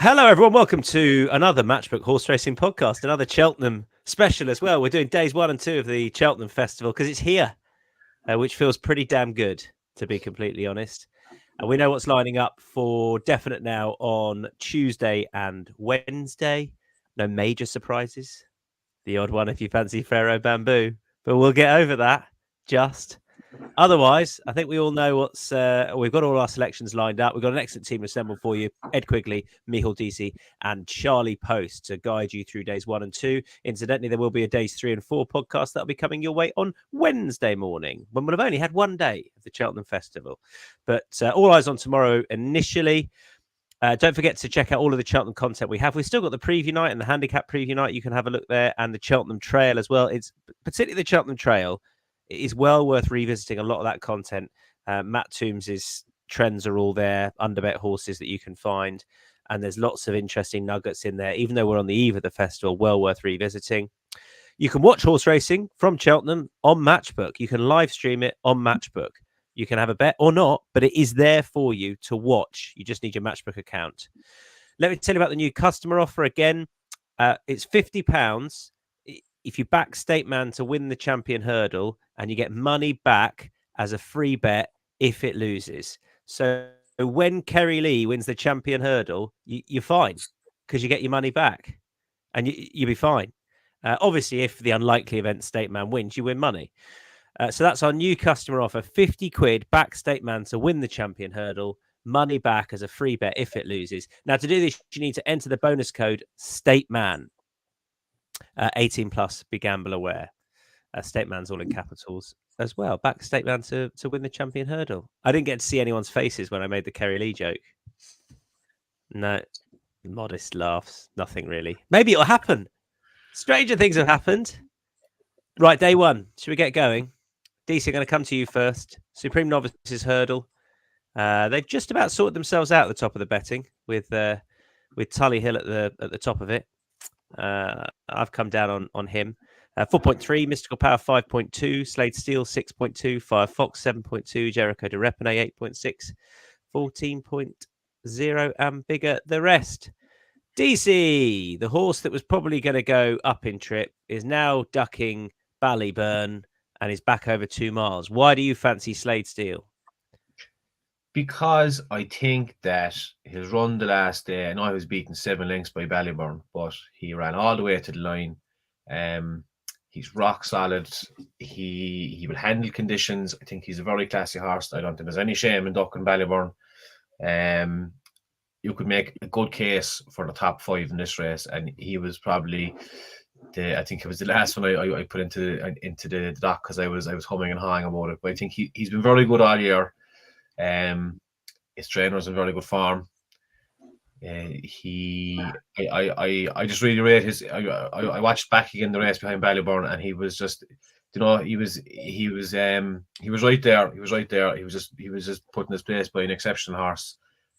Hello, everyone. Welcome to another Matchbook Horse Racing podcast, another Cheltenham special as well. We're doing days 1 and 2 of the Cheltenham Festival because it's here, which feels pretty damn good, to be completely honest. And we know what's lining up for definite now on Tuesday and Wednesday. No major surprises. The odd one if you fancy Pharaoh Bamboo, but we'll get over that just. Otherwise, I think we all know what's. We've got all our selections lined up. We've got an excellent team assembled for you: Ed Quigley, Micheál, Deasy, and Charlie Poste to guide you through days 1 and 2. Incidentally, there will be a days 3 and 4 podcast that'll be coming your way on Wednesday morning, when we'll have only had one day of the Cheltenham Festival. But all eyes on tomorrow initially. Don't forget to check out all of the Cheltenham content we have. We've still got the preview night and the handicap preview night. You can have a look there, and the Cheltenham Trail as well. It's particularly the Cheltenham Trail. It is well worth revisiting a lot of that content. Matt Toombs's trends are all there, underbet horses that you can find, and there's lots of interesting nuggets in there. Even though we're on the eve of the festival, well worth revisiting. You can watch horse racing from Cheltenham on Matchbook. You can live stream it on Matchbook. You can have a bet or not, but it is there for you to watch. You just need your Matchbook account. Let me tell you about the new customer offer again. It's £50 if you back State Man to win the Champion Hurdle, and you get money back as a free bet if it loses. So when Kerry Lee wins the Champion Hurdle, you're fine because you get your money back and you'll be fine. Obviously, if the unlikely event State Man wins, you win money. So that's our new customer offer: £50 back State Man to win the Champion Hurdle, money back as a free bet if it loses. Now, to do this, you need to enter the bonus code STATEMAN. 18 plus, BeGambleAware. State Man's all in capitals as well. Back State Man to win the Champion Hurdle. I didn't get to see anyone's faces when I made the Kerry Lee joke. No, modest laughs. Nothing really. Maybe it'll happen. Stranger things have happened. Right, day 1. Should we get going? DC, going to come to you first. Supreme Novices Hurdle. They've just about sorted themselves out at the top of the betting with Tully Hill at the top of it. I've come down on him. 4.3, Mystical Power 5.2, Slade Steel 6.2, Firefox 7.2, Jericho de Repene 8.6, 14.0, and Bigger the rest. DC, the horse that was probably going to go up in trip, is now ducking Ballyburn and is back over 2 miles. Why do you fancy Slade Steel? Because I think that his run the last day, I know he was beaten 7 lengths by Ballyburn, but he ran all the way to the line. He's rock solid. He will handle conditions. I think he's a very classy horse. I don't think there's any shame in ducking Ballyburn. You could make a good case for the top 5 in this race, and he was probably I think it was the last one I put into the dock because I was humming and hawing about it. But I think he's been very good all year. His trainer's in very good form. I just really rate his. I watched back again the race behind Ballyburn, and he was just, he was right there. He was right there. He was just put in his place by an exceptional horse.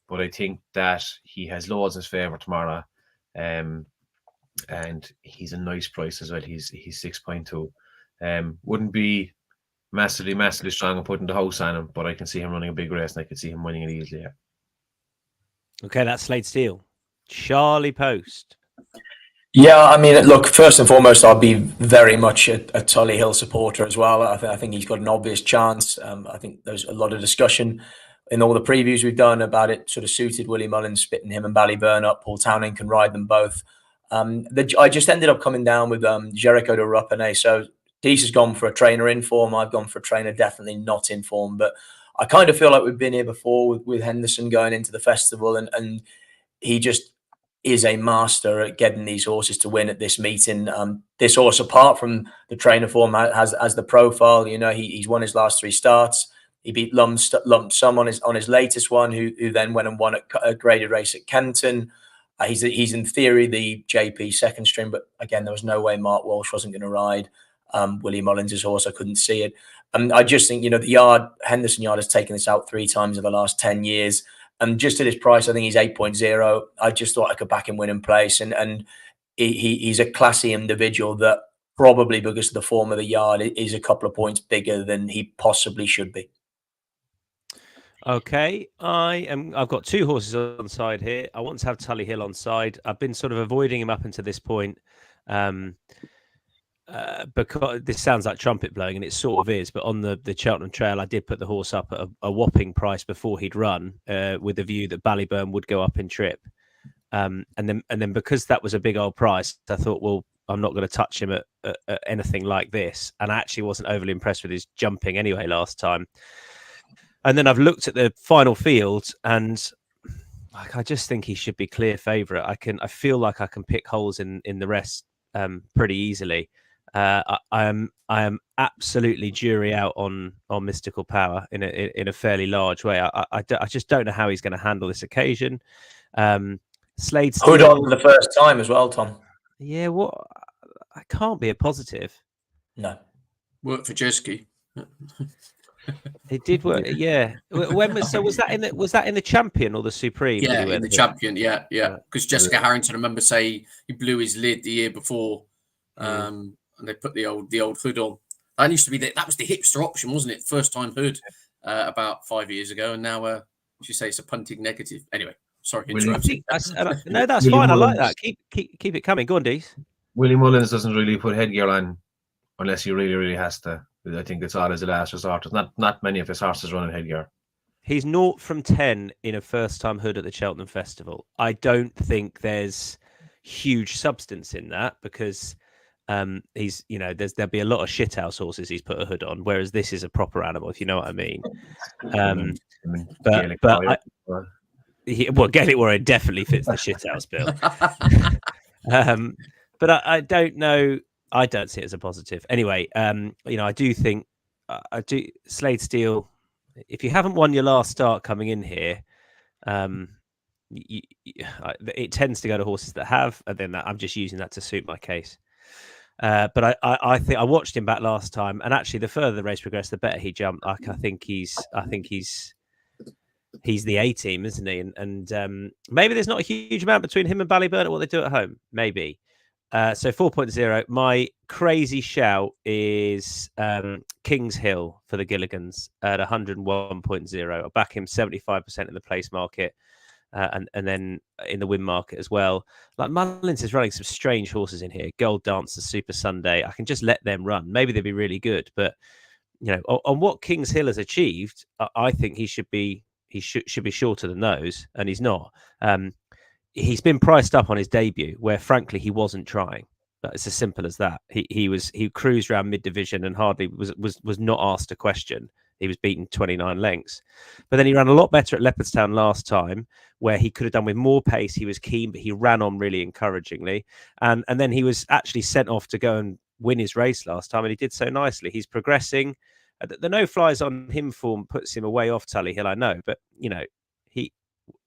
But I think that he has loads in his favour tomorrow, and he's a nice price as well. He's 6.2. Wouldn't be massively strong and putting the house on him, but I can see him running a big race, and I could see him winning it easily. Yeah. Okay, that's Slade Steel. Charlie Poste. Yeah, I mean, look, first and foremost, I'll be very much a Tully Hill supporter as well. I think he's got an obvious chance. I think there's a lot of discussion in all the previews we've done about it sort of suited Willie Mullins, spitting him and Ballyburn up. Paul Townend can ride them both. I just ended up coming down with Jericho de Repene. So Dees has gone for a trainer in form. I've gone for a trainer definitely not in form. But I kind of feel like we've been here before with Henderson going into the festival, and he just is a master at getting these horses to win at this meeting. This horse, apart from the trainer form, has the profile. He's won his last 3 starts. He beat Lump Sum on his latest one, who then went and won a graded race at Kenton. He's in theory the JP second string, but again, there was no way Mark Walsh wasn't going to ride Willie Mullins' horse. I couldn't see it. I just think, the Henderson Yard has taken this out 3 times in the last 10 years. And just at his price, I think he's 8.0. I just thought I could back him win in place. And he's a classy individual that probably, because of the form of the yard, is a couple of points bigger than he possibly should be. Okay, I've got two horses on side here. I want to have Tully Hill on side. I've been sort of avoiding him up until this point. Because this sounds like trumpet blowing, and it sort of is. But on the Cheltenham Trail, I did put the horse up at a whopping price before he'd run, with the view that Ballyburn would go up in trip. And then because that was a big old price, I thought, well, I'm not going to touch him at anything like this. And I actually wasn't overly impressed with his jumping anyway last time. And then I've looked at the final field, and I just think he should be clear favourite. I feel like I can pick holes in the rest pretty easily. I am absolutely jury out on Mystical Power in a fairly large way. I just don't know how he's going to handle this occasion. Slade Hood on for the first time as well, Tom. Yeah, I can't be a positive. No, worked for Jeski. It did work. Yeah. When was that in the Champion or the Supreme? Yeah, in the Champion. Yeah. Because Jessica Harrington, I remember, say he blew his lid the year before. And they put the old hood on. That used to be that was the hipster option, wasn't it? First time hood about 5 years ago, and now you say it's a punting negative. Anyway, sorry, interrupting. No, that's fine. I like that. Keep it coming. Go on, Dees. Willie Mullins doesn't really put headgear on unless he really, really has to. I think it's all as a last resort. There's not many of his horses running headgear. He's 0 from 10 in a first time hood at the Cheltenham Festival. I don't think there's huge substance in that, because he's, there'll be a lot of shithouse horses he's put a hood on, whereas this is a proper animal, if you know what I mean. Gaelic Warrior definitely fits the shithouse bill. But I don't know. I don't see it as a positive. Anyway, I do think Slade Steel. If you haven't won your last start coming in here, it tends to go to horses that have, and then I'm just using that to suit my case. But I think I watched him back last time, and actually, the further the race progressed, the better he jumped. I think he's the A team, isn't he? And maybe there's not a huge amount between him and Ballyburn at what they do at home. Maybe. So 4.0. My crazy shout is Kings Hill for the Gilligans at 101.0. I'll back him 75% in the place market. And then in the win market as well. Like Mullins is running some strange horses in here. Gold Dancer, Super Sunday. I can just let them run. Maybe they'd be really good, but on what Kings Hill has achieved, I think he should be shorter than those, and he's not. He's been priced up on his debut, where frankly he wasn't trying. It's as simple as that. He cruised around mid division and hardly was not asked a question. He was beaten 29 lengths. But then he ran a lot better at Leopardstown last time, where he could have done with more pace. He was keen, but he ran on really encouragingly. And then he was actually sent off to go and win his race last time, and he did so nicely. He's progressing. The no flies on him form puts him away off Tully Hill, I know. But,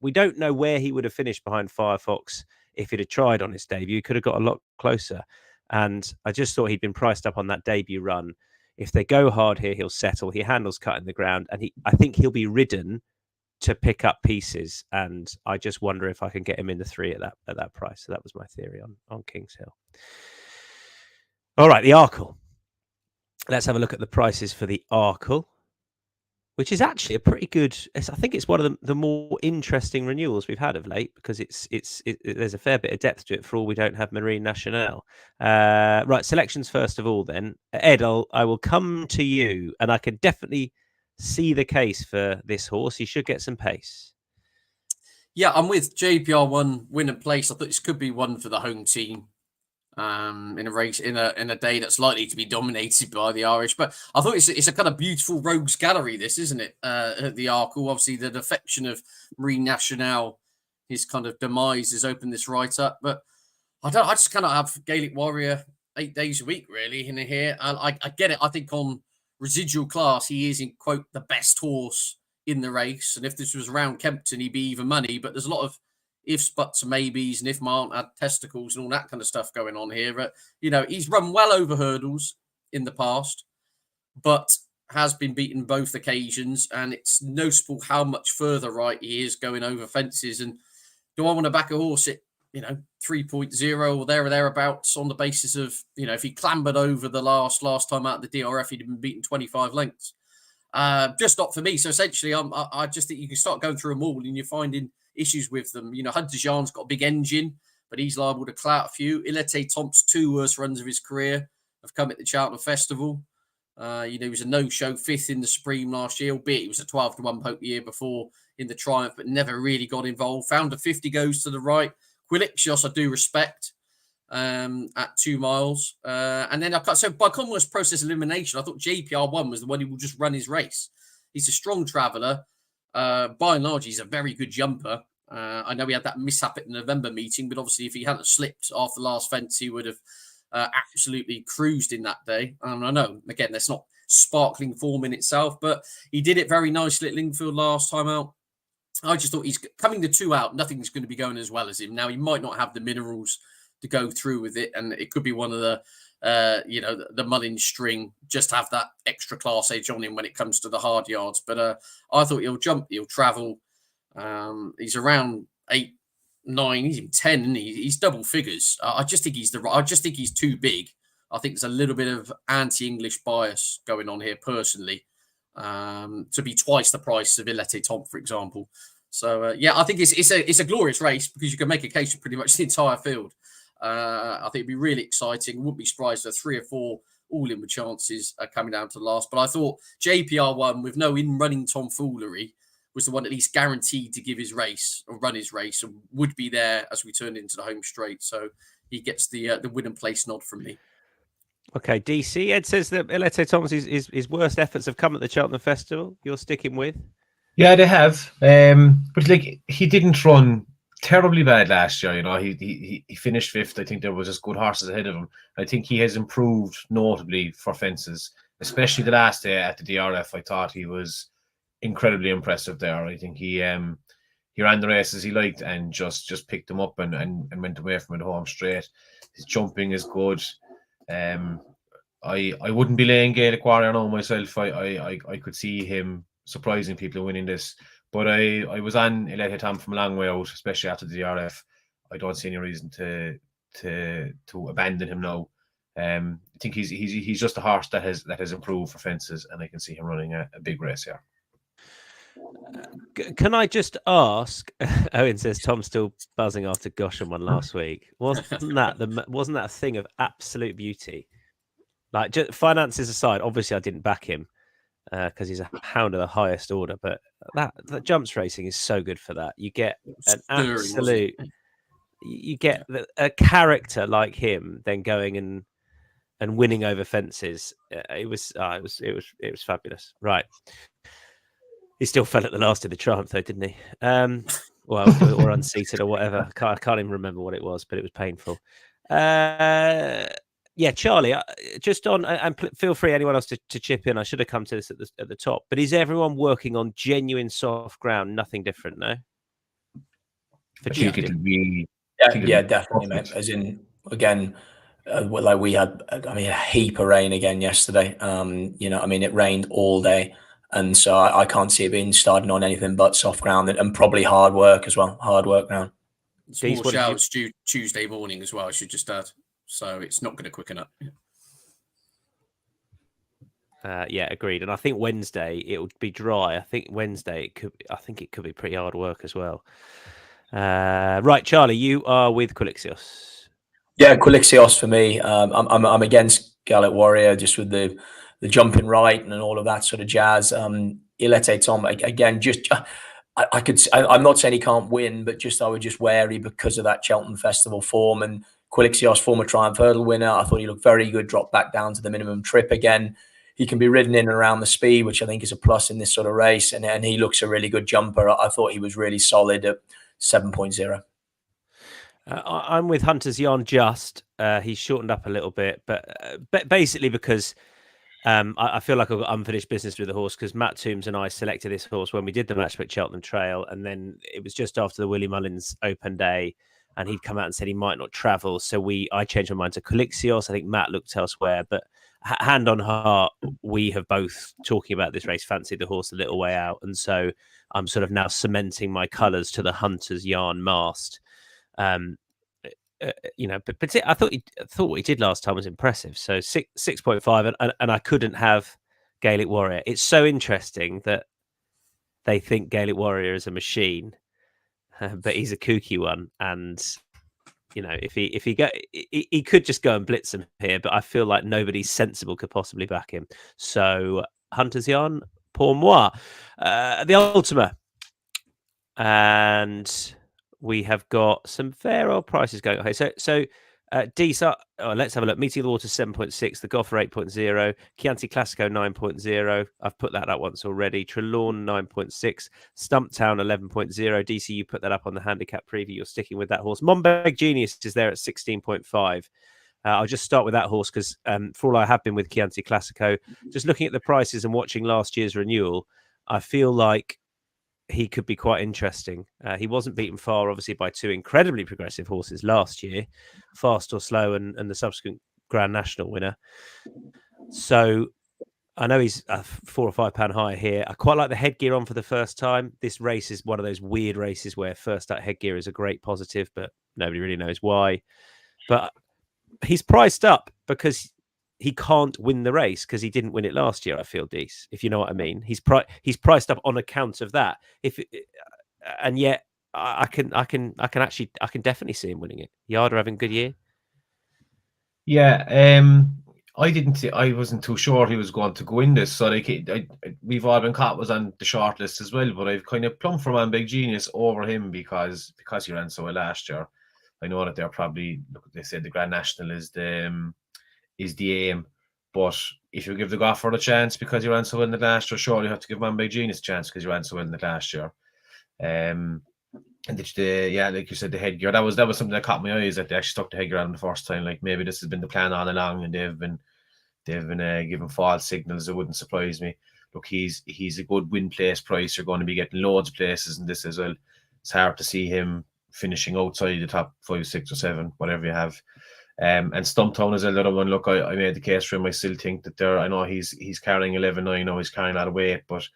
we don't know where he would have finished behind Firefox if he'd have tried on his debut. He could have got a lot closer. And I just thought he'd been priced up on that debut run. If they go hard here, he'll settle. He handles cutting the ground, and I think he'll be ridden to pick up pieces. And I just wonder if I can get him in the 3 at that price. So that was my theory on Kings Hill. All right, the Arkle. Let's have a look at the prices for the Arkle, which is actually a pretty good. I think it's one of the more interesting renewals we've had of late, because there's a fair bit of depth to it. For all we don't have Marine Nationale. Right, selections first of all. Then Ed, I will come to you, and I can definitely see the case for this horse. He should get some pace. Yeah, I'm with JPR1 win and place. I thought this could be one for the home team. In a race in a day that's likely to be dominated by the Irish, but I thought it's a kind of beautiful rogues gallery, this, isn't it? The Arkle, obviously the defection of Marine Nationale, his kind of demise has opened this right up. But I just kind of have Gaelic Warrior 8 days a week really in here. I get it. I think on residual class he is, in quote, the best horse in the race, and if this was around Kempton he'd be even money. But there's a lot of ifs, buts, and maybes, and if my aunt had testicles and all that kind of stuff going on here. But, he's run well over hurdles in the past, but has been beaten both occasions, and it's noticeable how much further right he is going over fences. And do I want to back a horse at, 3.0 or there or thereabouts on the basis of, if he clambered over the last time out of the DRF, he'd have been beaten 25 lengths. Just not for me. So essentially, I just think you can start going through them all and you're finding issues with them. You know, Hunter Jean's got a big engine, but he's liable to clout a few. Ilete Thomp's 2 worst runs of his career have come at the Cheltenham Festival. You know, he was a no-show 5th in the Supreme last year, albeit he was a 12-1 Pope the year before in the Triumph, but never really got involved. Found a 50 goes to the right. Quigley, I do respect at 2 miles. And then so by Commonwealth's process elimination, I thought JPR1 was the one who will just run his race. He's a strong traveller. By and large, he's a very good jumper. I know he had that mishap at the November meeting, but obviously if he hadn't slipped off the last fence, he would have absolutely cruised in that day. And I know, again, that's not sparkling form in itself, but he did it very nicely at Lingfield last time out. I just thought he's coming to 2 out. Nothing's going to be going as well as him. Now, he might not have the minerals to go through with it, and it could be one of the, the Mullins string, just have that extra class edge on him when it comes to the hard yards. But I thought he'll jump, he'll travel. He's around 8, 9, he's even 10, and he's double figures. I just think he's too big. I think there's a little bit of anti-English bias going on here personally, to be twice the price of Ilete Tom, for example. So I think it's a glorious race because you can make a case for pretty much the entire field. I think it'd be really exciting. Wouldn't be surprised if 3 or 4 all-in with chances coming down to the last. But I thought JPR1 with no in-running tomfoolery was the one at least guaranteed to give his race or run his race and would be there as we turned into the home straight. So he gets the win and place nod from me. Okay, DC. Ed says that Ilete Thomas, his worst efforts have come at the Cheltenham Festival. You're sticking with? Yeah, they have. But like, he didn't run terribly bad last year. You know, he finished 5th. I think there was just good horses ahead of him. I think he has improved notably for fences, especially the last day at the DRF. I thought he was incredibly impressive there. I think he ran the races he liked and just picked them up and went away from it home straight. His jumping is good. I wouldn't be laying Gaelic Warrior now myself. I could see him surprising people winning this. But I was on Ilete Tom from a long way out, especially after the DRF. I don't see any reason to abandon him now. I think he's just a horse that has improved for fences, and I can see him running a big race here. Can I just ask? Owen says Tom's still buzzing after Goshen won last week. Wasn't that a thing of absolute beauty? Like, just finances aside, obviously I didn't back him because he's a hound of the highest order. But that jumps racing is so good for that. You get an absolute, you get a character like him then going and winning over fences. It was fabulous. Right. He still fell at the last in the Triumph, though, didn't he? Or unseated or whatever. I can't even remember what it was, but it was painful. Charlie, just on, and feel free, anyone else to chip in. I should have come to this at the top, but is everyone working on genuine soft ground? Nothing different, no? I think it'll be... Yeah, definitely, mate. As in, again, like we had, a heap of rain again yesterday. It rained all day. And so I can't see it being starting on anything but soft ground and probably hard work as well. Hard work ground. Small showers Tuesday morning as well, I should just add. So it's not going to quicken up. Agreed. And I think Wednesday it will be dry. I think Wednesday it could be pretty hard work as well. Right, Charlie, you are with Quiglixios. Yeah, Quiglixios for me. I'm against Gaelic Warrior just with the jumping right and all of that sort of jazz. Ilete Tom again, I'm not saying he can't win, but I was just wary because of that Cheltenham Festival form. And Quiglixios, former Triumph Hurdle winner, I thought he looked very good, dropped back down to the minimum trip again. He can be ridden in and around the speed, which I think is a plus in this sort of race. And he looks a really good jumper. I thought he was really solid at 7.0. I'm with Hunter's Yarn just. He's shortened up a little bit, but basically because I feel like I've got unfinished business with the horse because Matt Toombs and I selected this horse when we did the Matchbook Cheltenham Trail, and then it was just after the Willie Mullins Open Day, and he'd come out and said he might not travel. So I changed my mind to Quiglixios. I think Matt looked elsewhere, but hand on heart, we have both, talking about this race, fancied the horse a little way out, and so I'm sort of now cementing my colours to the Hunter's Yarn mast. But I thought what he did last time was impressive. So 6.5, and I couldn't have Gaelic Warrior. It's so interesting that they think Gaelic Warrior is a machine, but he's a kooky one. And if he could just go and blitz him here, but I feel like nobody sensible could possibly back him. So Hunter's Yarn, pour moi, the Ultima, and we have got some fair old prices going. Okay, so Deasy, let's have a look. Meeting the Water 7.6, the Goffer 8.0, Chianti Classico 9.0. I've put that up once already. Trelawn 9.6, Stumptown 11.0. Deasy, you put that up on the handicap preview. You're sticking with that horse. Monbeg Genius is there at 16.5. I'll just start with that horse because for all I have been with Chianti Classico, just looking at the prices and watching last year's renewal, I feel like he could be quite interesting. He wasn't beaten far, obviously, by two incredibly progressive horses last year, Fast or Slow and the subsequent Grand National winner. So I know he's £4 or £5 higher here. I quite like the headgear on for the first time. This race is one of those weird races where first out headgear is a great positive, but nobody really knows why. But he's priced up because he can't win the race because he didn't win it last year. I feel, Dees, if you know what I mean. He's priced up on account of that. And yet I can definitely see him winning it. Yarder having a good year. Yeah, I wasn't too sure he was going to go in this. So we've all been caught was on the short list as well, but I've kind of plumped for Monbeg Genius over him because he ran so well last year. I know that they're probably they said the Grand National is the aim, but if you give the Goffer a chance because he ran so well in the last year, sure you have to give Monbeg Genius a chance because he ran so well in the last year. And like you said, the headgear that was something that caught my eyes that they actually stuck the headgear on the first time. Like maybe this has been the plan all along, and they've been giving false signals. It wouldn't surprise me. Look, he's a good win place price. You're going to be getting loads of places in this as well. It's hard to see him finishing outside the top 5, 6, or 7, whatever you have. And Stumptown is another one. Look, I made the case for him. I still think that I know he's carrying 11. I know he's carrying a lot of weight, but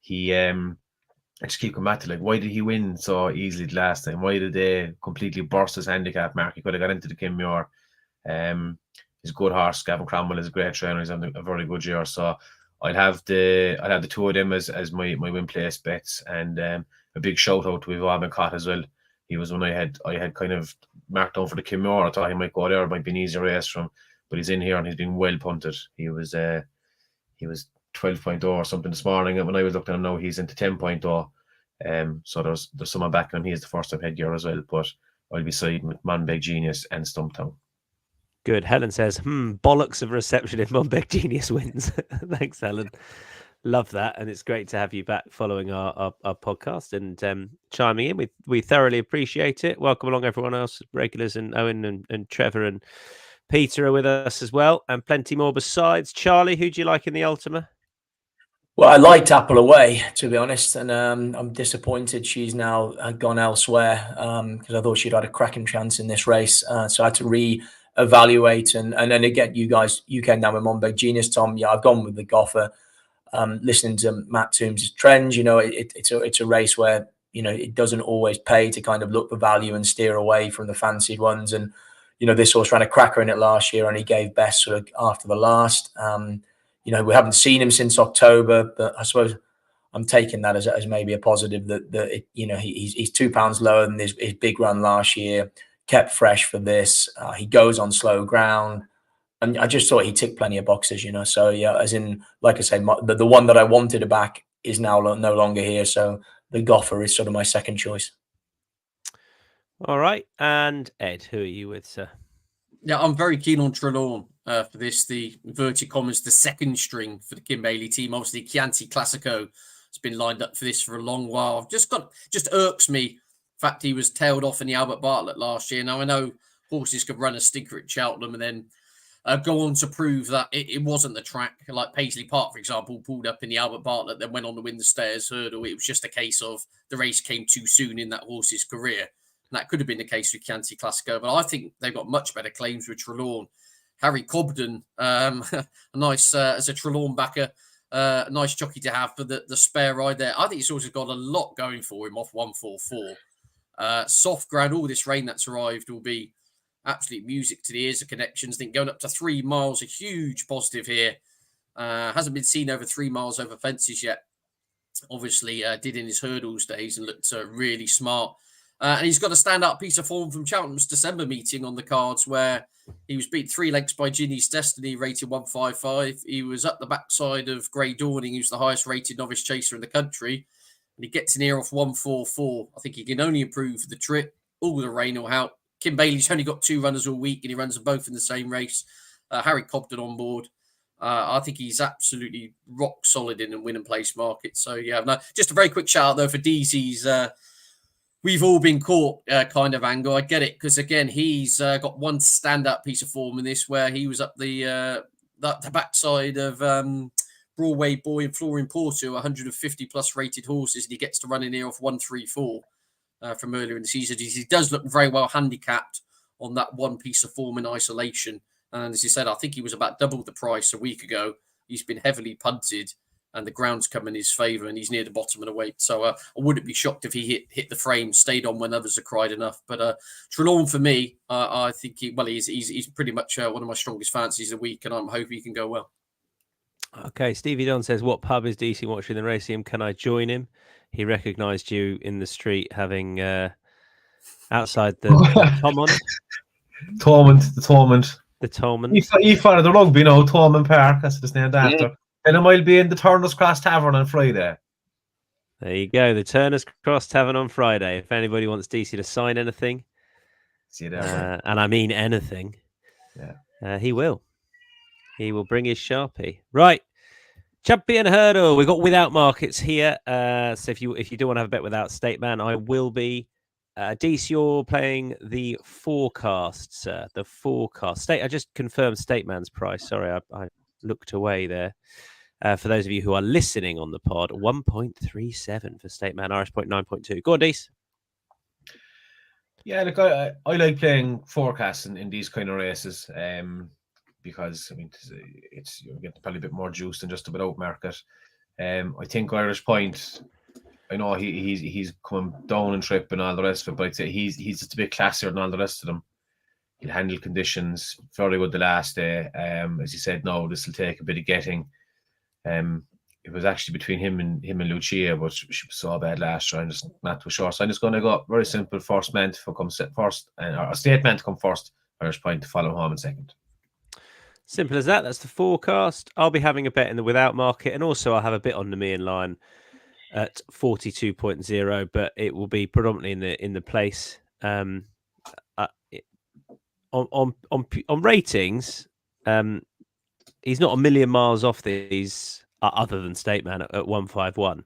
he I just keep coming back to like, why did he win so easily the last time? Why did they completely burst his handicap mark? He could have got into the Kinmuir. He's a good horse. Gavin Cromwell is a great trainer. He's having a very good year. So I'd have the two of them as my win place bets, and a big shout out to Yvonne McCott as well. He was one I had kind of marked down for the Kinmuir. I thought he might go there. It might be an easier race for him, but he's in here and he's been well punted. He was 12.0 or something this morning, and when I was looking at him now, he's into 10.0. So there's someone back on. He's the first time headgear as well, but I'll be siding with Monbeg Genius and Stumptown. Good. Helen says, bollocks of reception if Monbeg Genius wins. Thanks, Helen. Love that, and it's great to have you back following our podcast and chiming in. We thoroughly appreciate it. Welcome along, everyone else, regulars, and Owen and Trevor and Peter are with us as well, and plenty more besides. Charlie, who do you like in the Ultima? Well, I liked Apple Away, to be honest, and I'm disappointed she's now gone elsewhere because I thought she'd had a cracking chance in this race. So I had to re-evaluate, and then again, you came down with Monbeg Genius, Tom. Yeah, I've gone with the Goffer. Listening to Matt Toombs' trends, it's a race where it doesn't always pay to kind of look for value and steer away from the fancied ones. And this horse ran a cracker in it last year, and he gave best sort of after the last. We haven't seen him since October, but I suppose I'm taking that as maybe a positive that he's £2 lower than his big run last year, kept fresh for this. He goes on slow ground, and I just thought he ticked plenty of boxes, So yeah, as in, like I say, the one that I wanted to back is now no longer here. So the Goffer is sort of my second choice. All right, and Ed, who are you with, sir? Yeah, I'm very keen on Trelawn for this, the inverted commas, the second string for the Kim Bailey team. Obviously, Chianti Classico has been lined up for this for a long while. Just irks me the fact he was tailed off in the Albert Bartlett last year. Now, I know horses could run a stinker at Cheltenham and then go on to prove that it wasn't the track. Like Paisley Park, for example, pulled up in the Albert Bartlett, then went on to win the Stayers Hurdle. It was just a case of the race came too soon in that horse's career. And that could have been the case with Chianti Classico, but I think they've got much better claims with Trelawn. Harry Cobden, a nice, as a Trelawn backer, a nice jockey to have for the spare ride there. I think he's also got a lot going for him off 144. Soft ground, all this rain that's arrived will be absolute music to the ears of connections. I think going up to 3 miles, a huge positive here. Hasn't been seen over 3 miles over fences yet. Obviously, did in his hurdles days and looked really smart. And he's got a standout piece of form from Cheltenham's December meeting on the cards, where he was beat 3 lengths by Ginny's Destiny, rated 155. He was up the backside of Grey Dawning, who's the highest rated novice chaser in the country. And he gets an ear off 144. I think he can only improve the trip. All the rain will help. Kim Bailey's only got 2 runners all week, and he runs them both in the same race. Harry Cobden on board. I think he's absolutely rock solid in the win and place market. So, yeah, no, just a very quick shout out, though, for Deasy's we've all been caught kind of angle. I get it, because, again, he's got one standout piece of form in this, where he was up the backside of Broadway Boy and Flooring Porto, 150-plus rated horses, and he gets to run in here off 134 from earlier in the season. He does look very well handicapped on that one piece of form in isolation. And as you said, I think he was about double the price a week ago. He's been heavily punted, and the ground's come in his favour, and he's near the bottom of the weight. So I wouldn't be shocked if he hit the frame, stayed on when others have cried enough. But Trelawn, for me, I think he's pretty much one of my strongest fancies of the week, and I'm hoping he can go well. Okay, Stevie Don says, what pub is Deasy watching the race in? Can I join him? He recognised you in the street having outside the Torment. The Tolman. He followed the rugby, Tolman Park, that's what it's named after. And it might be in the Turner's Cross Tavern on Friday. There you go, the Turner's Cross Tavern on Friday. If anybody wants DC to sign anything, see you there, and I mean anything, he will. He will bring his Sharpie. Right, Champion Hurdle. We've got without markets here. So if you do want to have a bet without State Man, I will be. Dees, you're playing the forecast, sir. The forecast. State. I just confirmed State Man's price. Sorry, I looked away there. For those of you who are listening on the pod, 1.37 for State Man, Irish point 9.2. Go on, Dees. Yeah, look, I like playing forecasts in these kind of races, because I mean it's you get probably a bit more juice than just a without market. I think Irish Point. I know he's coming down and trip and all the rest of it, but I'd say he's just a bit classier than all the rest of them. He'll handle conditions very good the last day. As you said, no, this will take a bit of getting. It was actually between him and Lucia, but she was so bad last year. I'm just not too sure. So I'm just going to go very simple. First man to come first, and a State man to come first. Irish Point to follow home in second. Simple as that. That's the forecast. I'll be having a bet in the without market, and also I'll have a bit on the me in line at 42.0, but it will be predominantly in the place. On ratings, he's not a million miles off these, other than State Man at 151.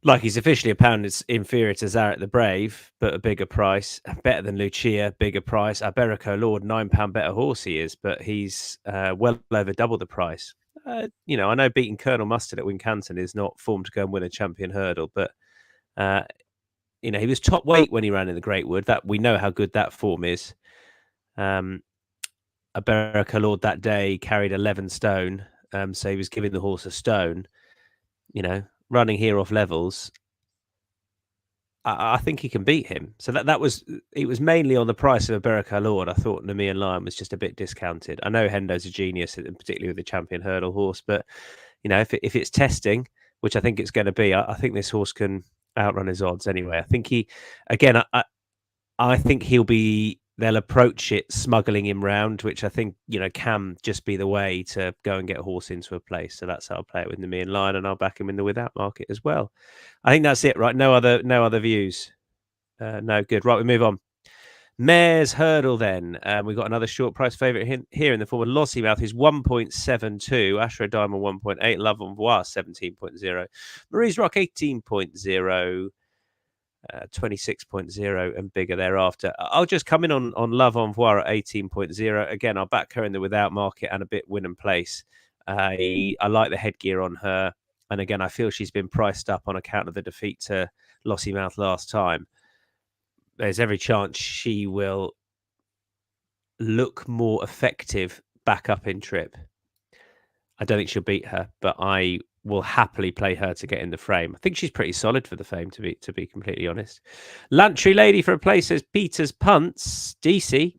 Like, he's officially a pound inferior to Zarek the Brave, but a bigger price. Better than Lucia, bigger price. Iberico Lord, £9 better horse he is, but he's well over double the price. I know beating Colonel Mustard at Wincanton is not form to go and win a Champion Hurdle, but he was top weight when he ran in the Great Wood. That we know how good that form is. Iberico Lord that day carried 11 stone, so he was giving the horse a stone. Running here off levels, I think he can beat him. So it was mainly on the price of Iberico Lord. I thought Nemean Lion was just a bit discounted. I know Hendo's a genius, and particularly with the Champion Hurdle horse, but if it's testing, which I think it's going to be, I think this horse can outrun his odds anyway. I think I think they'll approach it smuggling him round, which I think can just be the way to go and get a horse into a place. So that's how I'll play it with Nemean Lion, and I'll back him in the without market as well. I think that's it, right? No other views. No, good. Right, we move on. Mare's Hurdle then. We've got another short price favourite here in the form of Lossiemouth, who's 1.72. Ashra Diamond 1.8. Love Envoi 17.0. Marie's Rock 18.0. 26.0 and bigger thereafter. I'll just come in on Love Envoi at 18.0. Again, I'll back her in the without market and a bit win and place. I like the headgear on her. And again, I feel she's been priced up on account of the defeat to Lossiemouth last time. There's every chance she will look more effective back up in trip. I don't think she'll beat her, but I will happily play her to get in the frame. I think she's pretty solid for the fame, to be completely honest. Lantry Lady for a place says Peter's Punts. DC.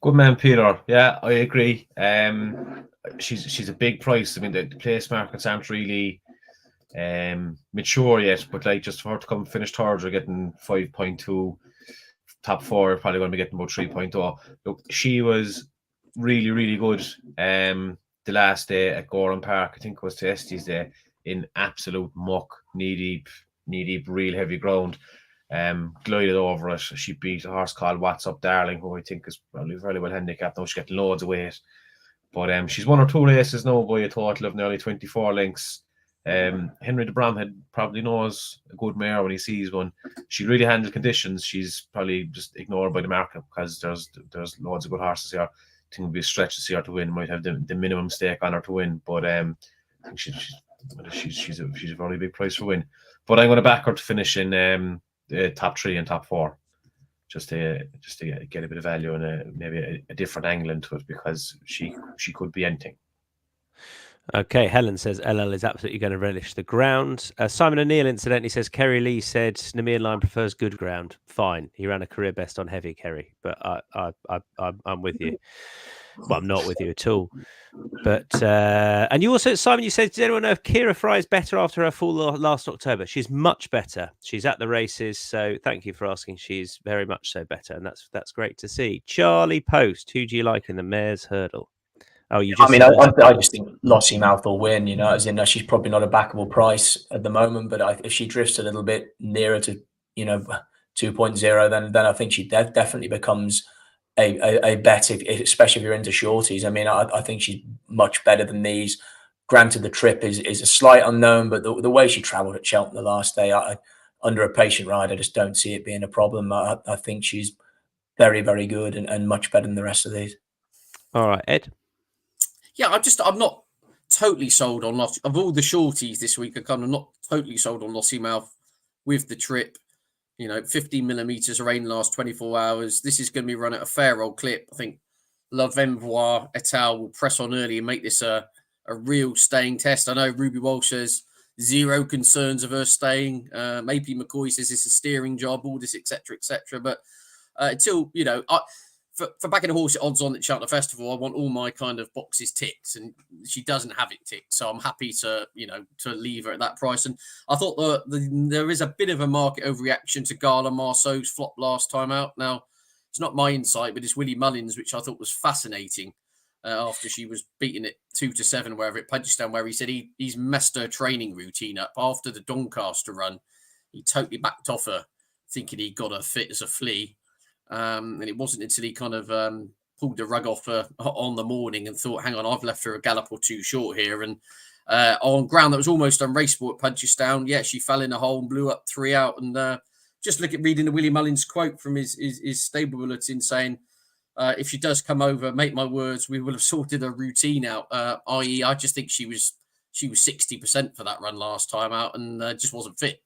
Good man, Peter. Yeah, I agree. I she's a big price. I mean, the place markets aren't really mature yet, but like just for her to come finish third, we're getting 5.2. Top four, probably going to be getting about 3.0. Look, she was really, really good the last day at Gorham Park. I think it was to Estes Day, in absolute muck, knee deep, real heavy ground. Glided over it. She beat a horse called What's Up Darling, who I think is probably very well handicapped. Now she's getting loads of weight. But she's won her 2 races now by a total of nearly 24 lengths. Henry de Bromhead probably knows a good mare when he sees one. She really handles conditions. She's probably just ignored by the market because there's loads of good horses here. I think it would be a stretch to see her to win. Might have the minimum stake on her to win, but I think she's a very big price for win. But I'm going to back her to finish in the top 3 and top 4, just to get a bit of value and maybe a different angle into it, because she could be anything. Okay, Helen says LL is absolutely going to relish the ground. Simon O'Neill incidentally says Kerry Lee said Namian Line prefers good ground. Fine, he ran a career best on heavy, Kerry, but I'm with you. Well, I'm not with you at all. But and you also, Simon, you said, did anyone know if Kira Fry is better after her fall last October? She's much better. She's at the races, so thank you for asking. She's very much so better, and that's great to see. Charlie Post, who do you like in the Mares Hurdle? Oh, you just. I mean, I just think Lossy Mouth will win. You know, as in she's probably not a backable price at the moment, but if she drifts a little bit nearer to 2.0, then I think she definitely becomes a bet, especially if you're into shorties. I mean, I think she's much better than these. Granted, the trip is a slight unknown, but the way she travelled at Cheltenham the last day, under a patient ride, I just don't see it being a problem. I think she's very, very good and much better than the rest of these. All right, Ed. Yeah, I'm not totally sold on Lossy. Of all the shorties this week, I'm kind of not totally sold on Lossy Mouth with the trip. 15 millimeters of rain last 24 hours. This is going to be run at a fair old clip. I think L'Envoi et al. Will press on early and make this a real staying test. I know Ruby Walsh says zero concerns of her staying. Maybe McCoy says it's a steering job, all this, etc., etc. But until, for backing a horse at odds on at Cheltenham Festival, I want all my kind of boxes ticked, and she doesn't have it ticked. So I'm happy to leave her at that price. And I thought there is a bit of a market overreaction to Gala Marceau's flop last time out. Now, it's not my insight, but it's Willie Mullins, which I thought was fascinating after she was beaten at 2-7, wherever at Punchestown, where he said he's messed her training routine up. After the Doncaster run, he totally backed off her, thinking he got her fit as a flea. And it wasn't until he kind of pulled the rug off her on the morning and thought, hang on, I've left her a gallop or two short here. And on ground that was almost unraceable at Punchestown, she fell in a hole and blew up 3 out. And just reading the Willie Mullins quote from his stable bulletin saying, if she does come over, make my words, we will have sorted her routine out. I.e., I just think she was 60% for that run last time out and just wasn't fit.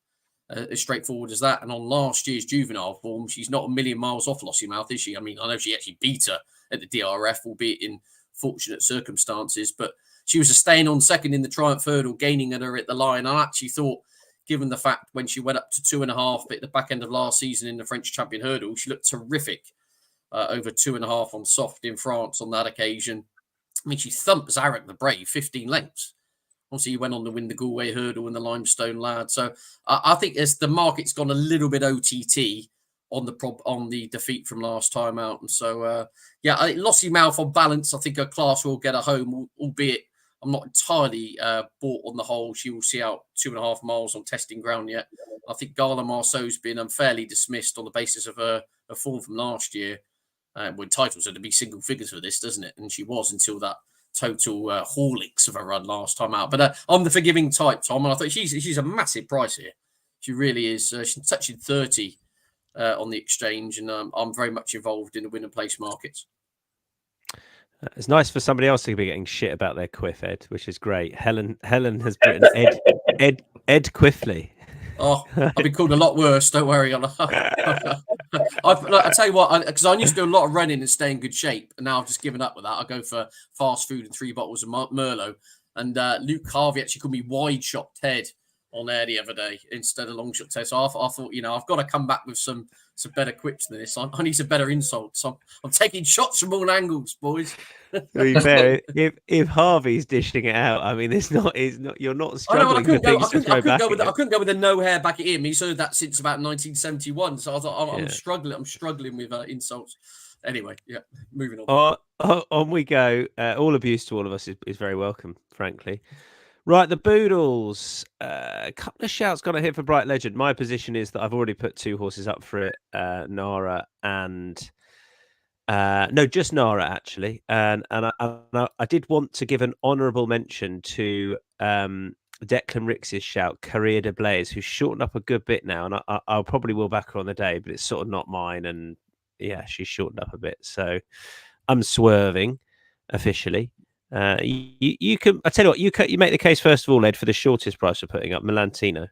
As straightforward as that. And on last year's juvenile form, she's not a million miles off Lossy Mouth, is she? I mean, I know she actually beat her at the DRF, albeit in fortunate circumstances, but she was a staying on second in the Triumph Hurdle, gaining at her at the line. I actually thought, given the fact when she went up to 2.5 at the back end of last season in the French Champion Hurdle, she looked terrific over 2.5 on soft in France on that occasion. I mean, she thumped Zarek the Brave 15 lengths. Obviously, he went on to win the Galway Hurdle and the Limestone Lad. So I think as the market's gone a little bit OTT on the defeat from last time out. And so, Lossy Mouth on balance, I think her class will get her home, albeit I'm not entirely bought on the whole. She will see out 2.5 miles on testing ground yet. I think Gala Marceau's been unfairly dismissed on the basis of her form from last year. When titles are to be single figures for this, doesn't it? And she was until that total Horlicks of a run last time out. But I'm the forgiving type, Tom, and I thought she's a massive price here. She really is. She's touching 30 on the exchange, and I'm very much involved in the win and place markets. It's nice for somebody else to be getting shit about their quiff, Ed, which is great. Helen has written Ed Quiffley. Oh, I've been called a lot worse. Don't worry. I tell you what, because I used to do a lot of running and stay in good shape, and now I've just given up with that. I go for fast food and 3 bottles of Merlot. And Luke Harvey actually called me wide shot Ted on air the other day instead of long shot test. So I thought, you know, I've got to come back with some better quips than this. I need some better insults. I'm taking shots from all angles, boys. To be fair, if Harvey's dishing it out, I mean, it's not. You're not I know, struggling for things to throw back. I couldn't go with the no hair back at him. He's heard that since about 1971. So I thought I'm struggling with insults. Anyway, yeah, moving on. On we go. All abuse to all of us is very welcome, frankly. Right, the Boodles. A couple of shouts got to hit for Bright Legend. My position is that I've already put 2 horses up for it, Nara and just Nara actually. And I did want to give an honourable mention to Declan Rix's shout, Career de Blaze, who's shortened up a good bit now, and I probably will back her on the day, but it's sort of not mine. And yeah, she's shortened up a bit, so I'm swerving officially. You can. I tell you what, you make the case first of all, Ed, for the shortest price we're putting up, Milantino.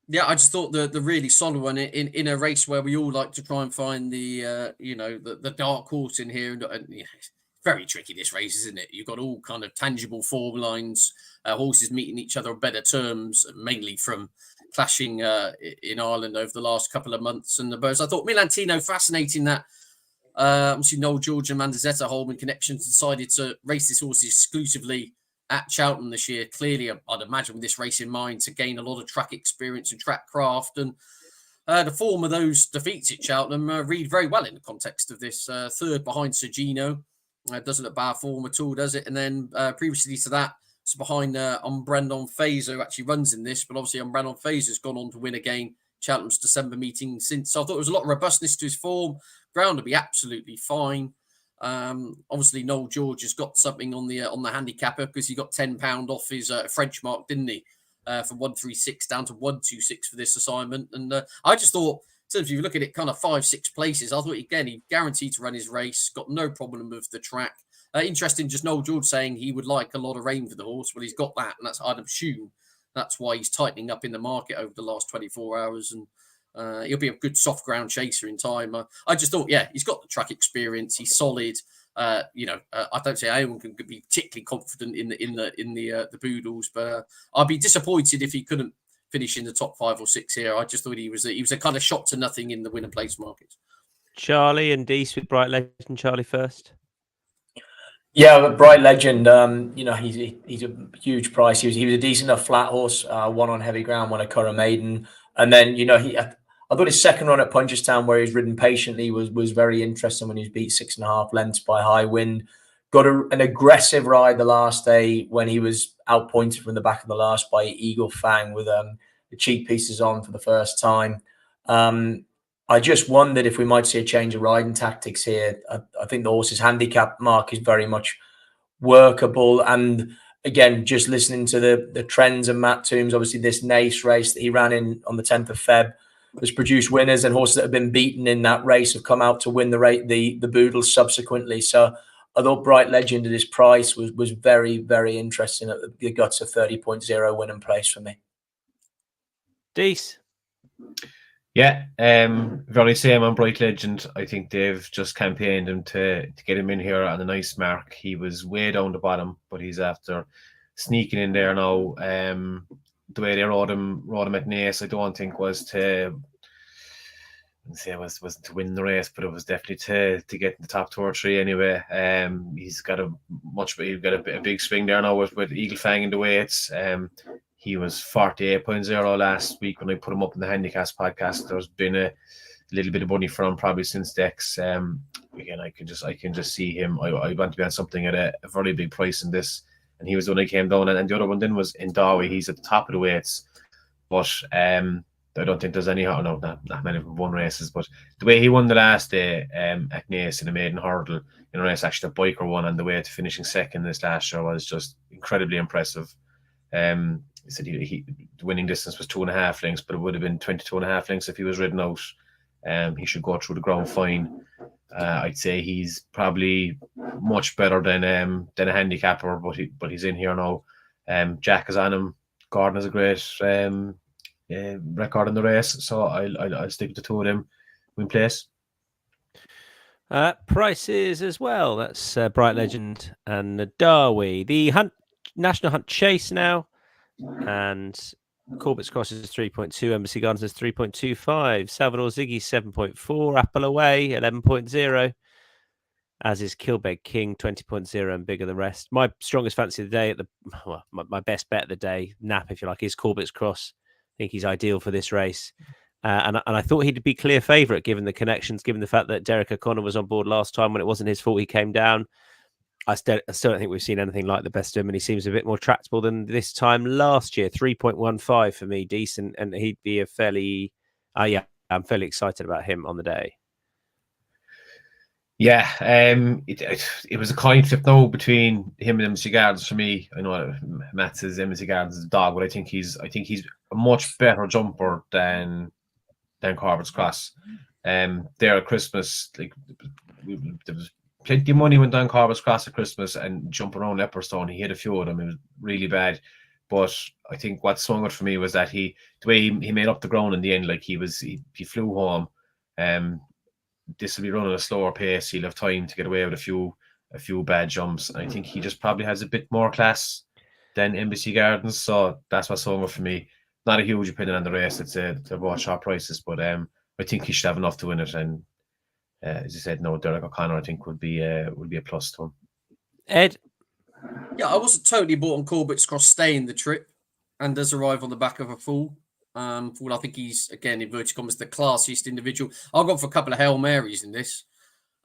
Yeah, I just thought the really solid one in a race where we all like to try and find the the dark horse in here, and it's very tricky this race, isn't it? You've got all kind of tangible form lines, horses meeting each other on better terms, mainly from clashing in Ireland over the last couple of months. And the birds, I thought Milantino fascinating that. Obviously, Noel George and Mandazetta Holman Connections decided to race this horse exclusively at Cheltenham this year. Clearly, I'd imagine with this race in mind to gain a lot of track experience and track craft. And the form of those defeats at Cheltenham read very well in the context of this. Third behind Sergino. Doesn't look bad form at all, does it? And then previously to that, it's behind Brandon Fazer, who actually runs in this. But obviously, Brandon Fazer's gone on to win again Cheltenham's December meeting since. So I thought there was a lot of robustness to his form. Ground to be absolutely fine. Obviously, Noel George has got something on the handicapper because he got £10 off his French mark, didn't he? From 136 down to 126 for this assignment. And I just thought, in terms of you look at it, kind of 5-6 places, I thought again he guaranteed to run his race, got no problem with the track. Interesting, just Noel George saying he would like a lot of rain for the horse. Well, he's got that, and I'd assume that's why he's tightening up in the market over the last 24 hours. And he'll be a good soft ground chaser in time. I just thought, yeah, he's got the track experience. He's solid. I don't say anyone can be particularly confident in the Boodles, but I'd be disappointed if he couldn't finish in the top 5 or 6 here. I just thought he was a kind of shot to nothing in the winner place market. Charlie and Deasy with Bright Legend. Charlie first. Yeah, but Bright Legend, he's a huge price. He was a decent enough flat horse, won on heavy ground, won a Curragh Maiden. And then, I thought his second run at Punchestown, where he's ridden patiently, was very interesting when he was beat 6.5 lengths by High Wind. Got an aggressive ride the last day when he was outpointed from the back of the last by Eagle Fang with the cheek pieces on for the first time. I just wondered if we might see a change of riding tactics here. I think the horse's handicap mark is very much workable. And again, just listening to the trends of Matt Toombs, obviously this Nace race that he ran in on the 10th of Feb has produced winners, and horses that have been beaten in that race have come out to win the Boodles subsequently. So I thought Bright Legend at his price was very, very interesting. It got to 30.0 winning place for me. Dees. Yeah, very same on Bright Legend. I think they've just campaigned him to get him in here on a nice mark. He was way down the bottom, but he's after sneaking in there now. The way they rode him at Nace, I don't think wasn't to win the race, but it was definitely to get in the top 2 or 3 anyway. He's got a big swing there now with Eagle Fang in the weights. He was 48.0 last week when I put him up in the Handicaps podcast. There's been a little bit of money for him probably since Dex. Again, I can just see him. I want to be on something at a very big price in this, and he was the one I came down. And the other one then was in Dowie. He's at the top of the weights, but I don't think there's any. No, not many of them won races, but the way he won the last day at Nace in a maiden hurdle in a race actually the biker won on the way to finishing second this last year was just incredibly impressive. He said the winning distance was 2.5 lengths, but it would have been 22.5 lengths if he was ridden out. He should go through the ground fine. I'd say he's probably much better than a handicapper, but he's in here now. Jack is on him. Gordon has a great record in the race, so I'll stick with the 2 of them. Win place. Prices as well. That's Bright Legend and Darwy. The National Hunt Chase now. And Corbett's Cross is 3.2. Embassy Gardens is 3.25. Salvador Ziggy 7.4. Apple Away 11.0. As is Kilbeg King 20.0 and bigger the rest. My strongest fancy of the day my best bet of the day, nap if you like, is Corbett's Cross. I think he's ideal for this race. And I thought he'd be clear favourite given the connections, given the fact that Derek O'Connor was on board last time when it wasn't his fault he came down. I still don't think we've seen anything like the best of him, and he seems a bit more tractable than this time last year. 3.15 for me, decent, and he'd be a fairly, I'm fairly excited about him on the day. Yeah, it was a coin flip though between him and Embassy Gardens for me. I know Matt says Embassy Gardens is a dog, but I think he's a much better jumper than Corbett's Cross. There at Christmas, like there was plenty of money went down Corbett's Cross at Christmas and jump around Leopardstone. He hit a few of them. It was really bad. But I think what swung it for me was that the way he made up the ground in the end, like he flew home. This will be running a slower pace. He'll have time to get away with a few bad jumps. And I think he just probably has a bit more class than Embassy Gardens. So that's what swung it for me. Not a huge opinion on the race. They're both sharp prices, but I think he should have enough to win it. And as you said, no, Derek O'Connor I think would be a plus to him. Ed? Yeah, I wasn't totally bought on Corbett's Cross staying the trip and does arrive on the back of a fool. Fool, I think he's, again, inverted commas, the classiest individual. I've gone for a couple of Hail Marys in this.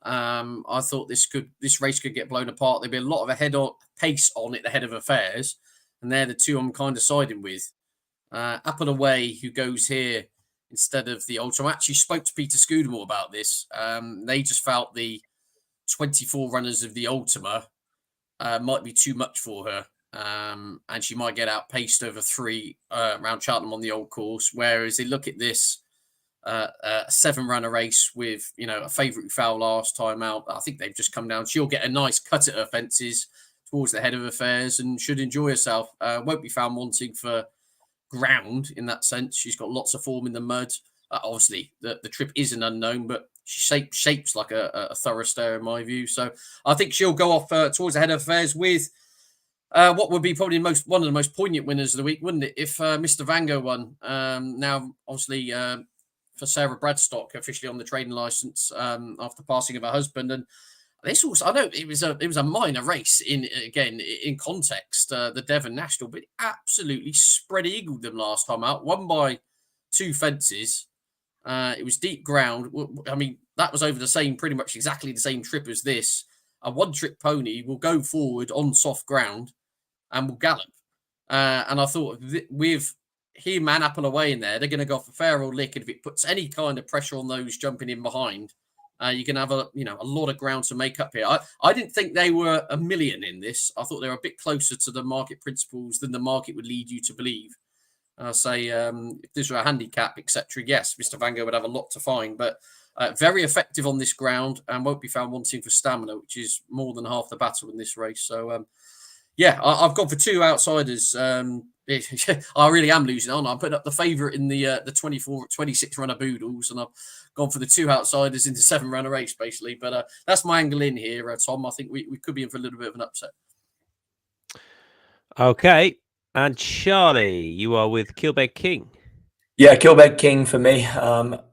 I thought this race could get blown apart. There'd be a lot of pace on it ahead of Affairs, and they're the two I'm kind of siding with. Apple Away, who goes here instead of the Ultra. I actually spoke to Peter Scudamore about this. They just felt the 24 runners of the Ultima might be too much for her. And she might get outpaced over 3 around Cheltenham on the old course. Whereas they look at this 7-runner race with, a favourite who fouled last time out. I think they've just come down. She'll get a nice cut at her fences towards the head of Affairs and should enjoy herself. Won't be found wanting for ground in that sense. She's got lots of form in the mud. Obviously, the trip is an unknown, but she shapes like a thorough stare in my view. So I think she'll go off towards the head of Affairs with what would be probably one of the most poignant winners of the week, wouldn't it? If Mr. Vango won. Now, obviously, for Sarah Bradstock, officially on the trading license after passing of her husband. And this also, I know it was a minor race in context, the Devon National, but it absolutely spread eagled them last time out, won by 2 fences. It was deep ground. I mean, that was over pretty much exactly the same trip as this. A one-trick pony will go forward on soft ground and will gallop. And I thought with him and Apple Away in there, they're going to go for fair old lick. And if it puts any kind of pressure on those jumping in behind, you can have a lot of ground to make up here. I didn't think they were a million in this. I thought they were a bit closer to the market principles than the market would lead you to believe. If this were a handicap, etc., yes, Mr. Vango would have a lot to find, but very effective on this ground and won't be found wanting for stamina, which is more than half the battle in this race. So, I've gone for 2 outsiders. I really am losing on. I put up the favourite in the 26 runner Boodles, and I've gone for the 2 outsiders in the 7-runner race, basically. But that's my angle in here, Tom. I think we could be in for a little bit of an upset. Okay. And Charlie, you are with Kilbeg King. Yeah, Kilbeg King for me.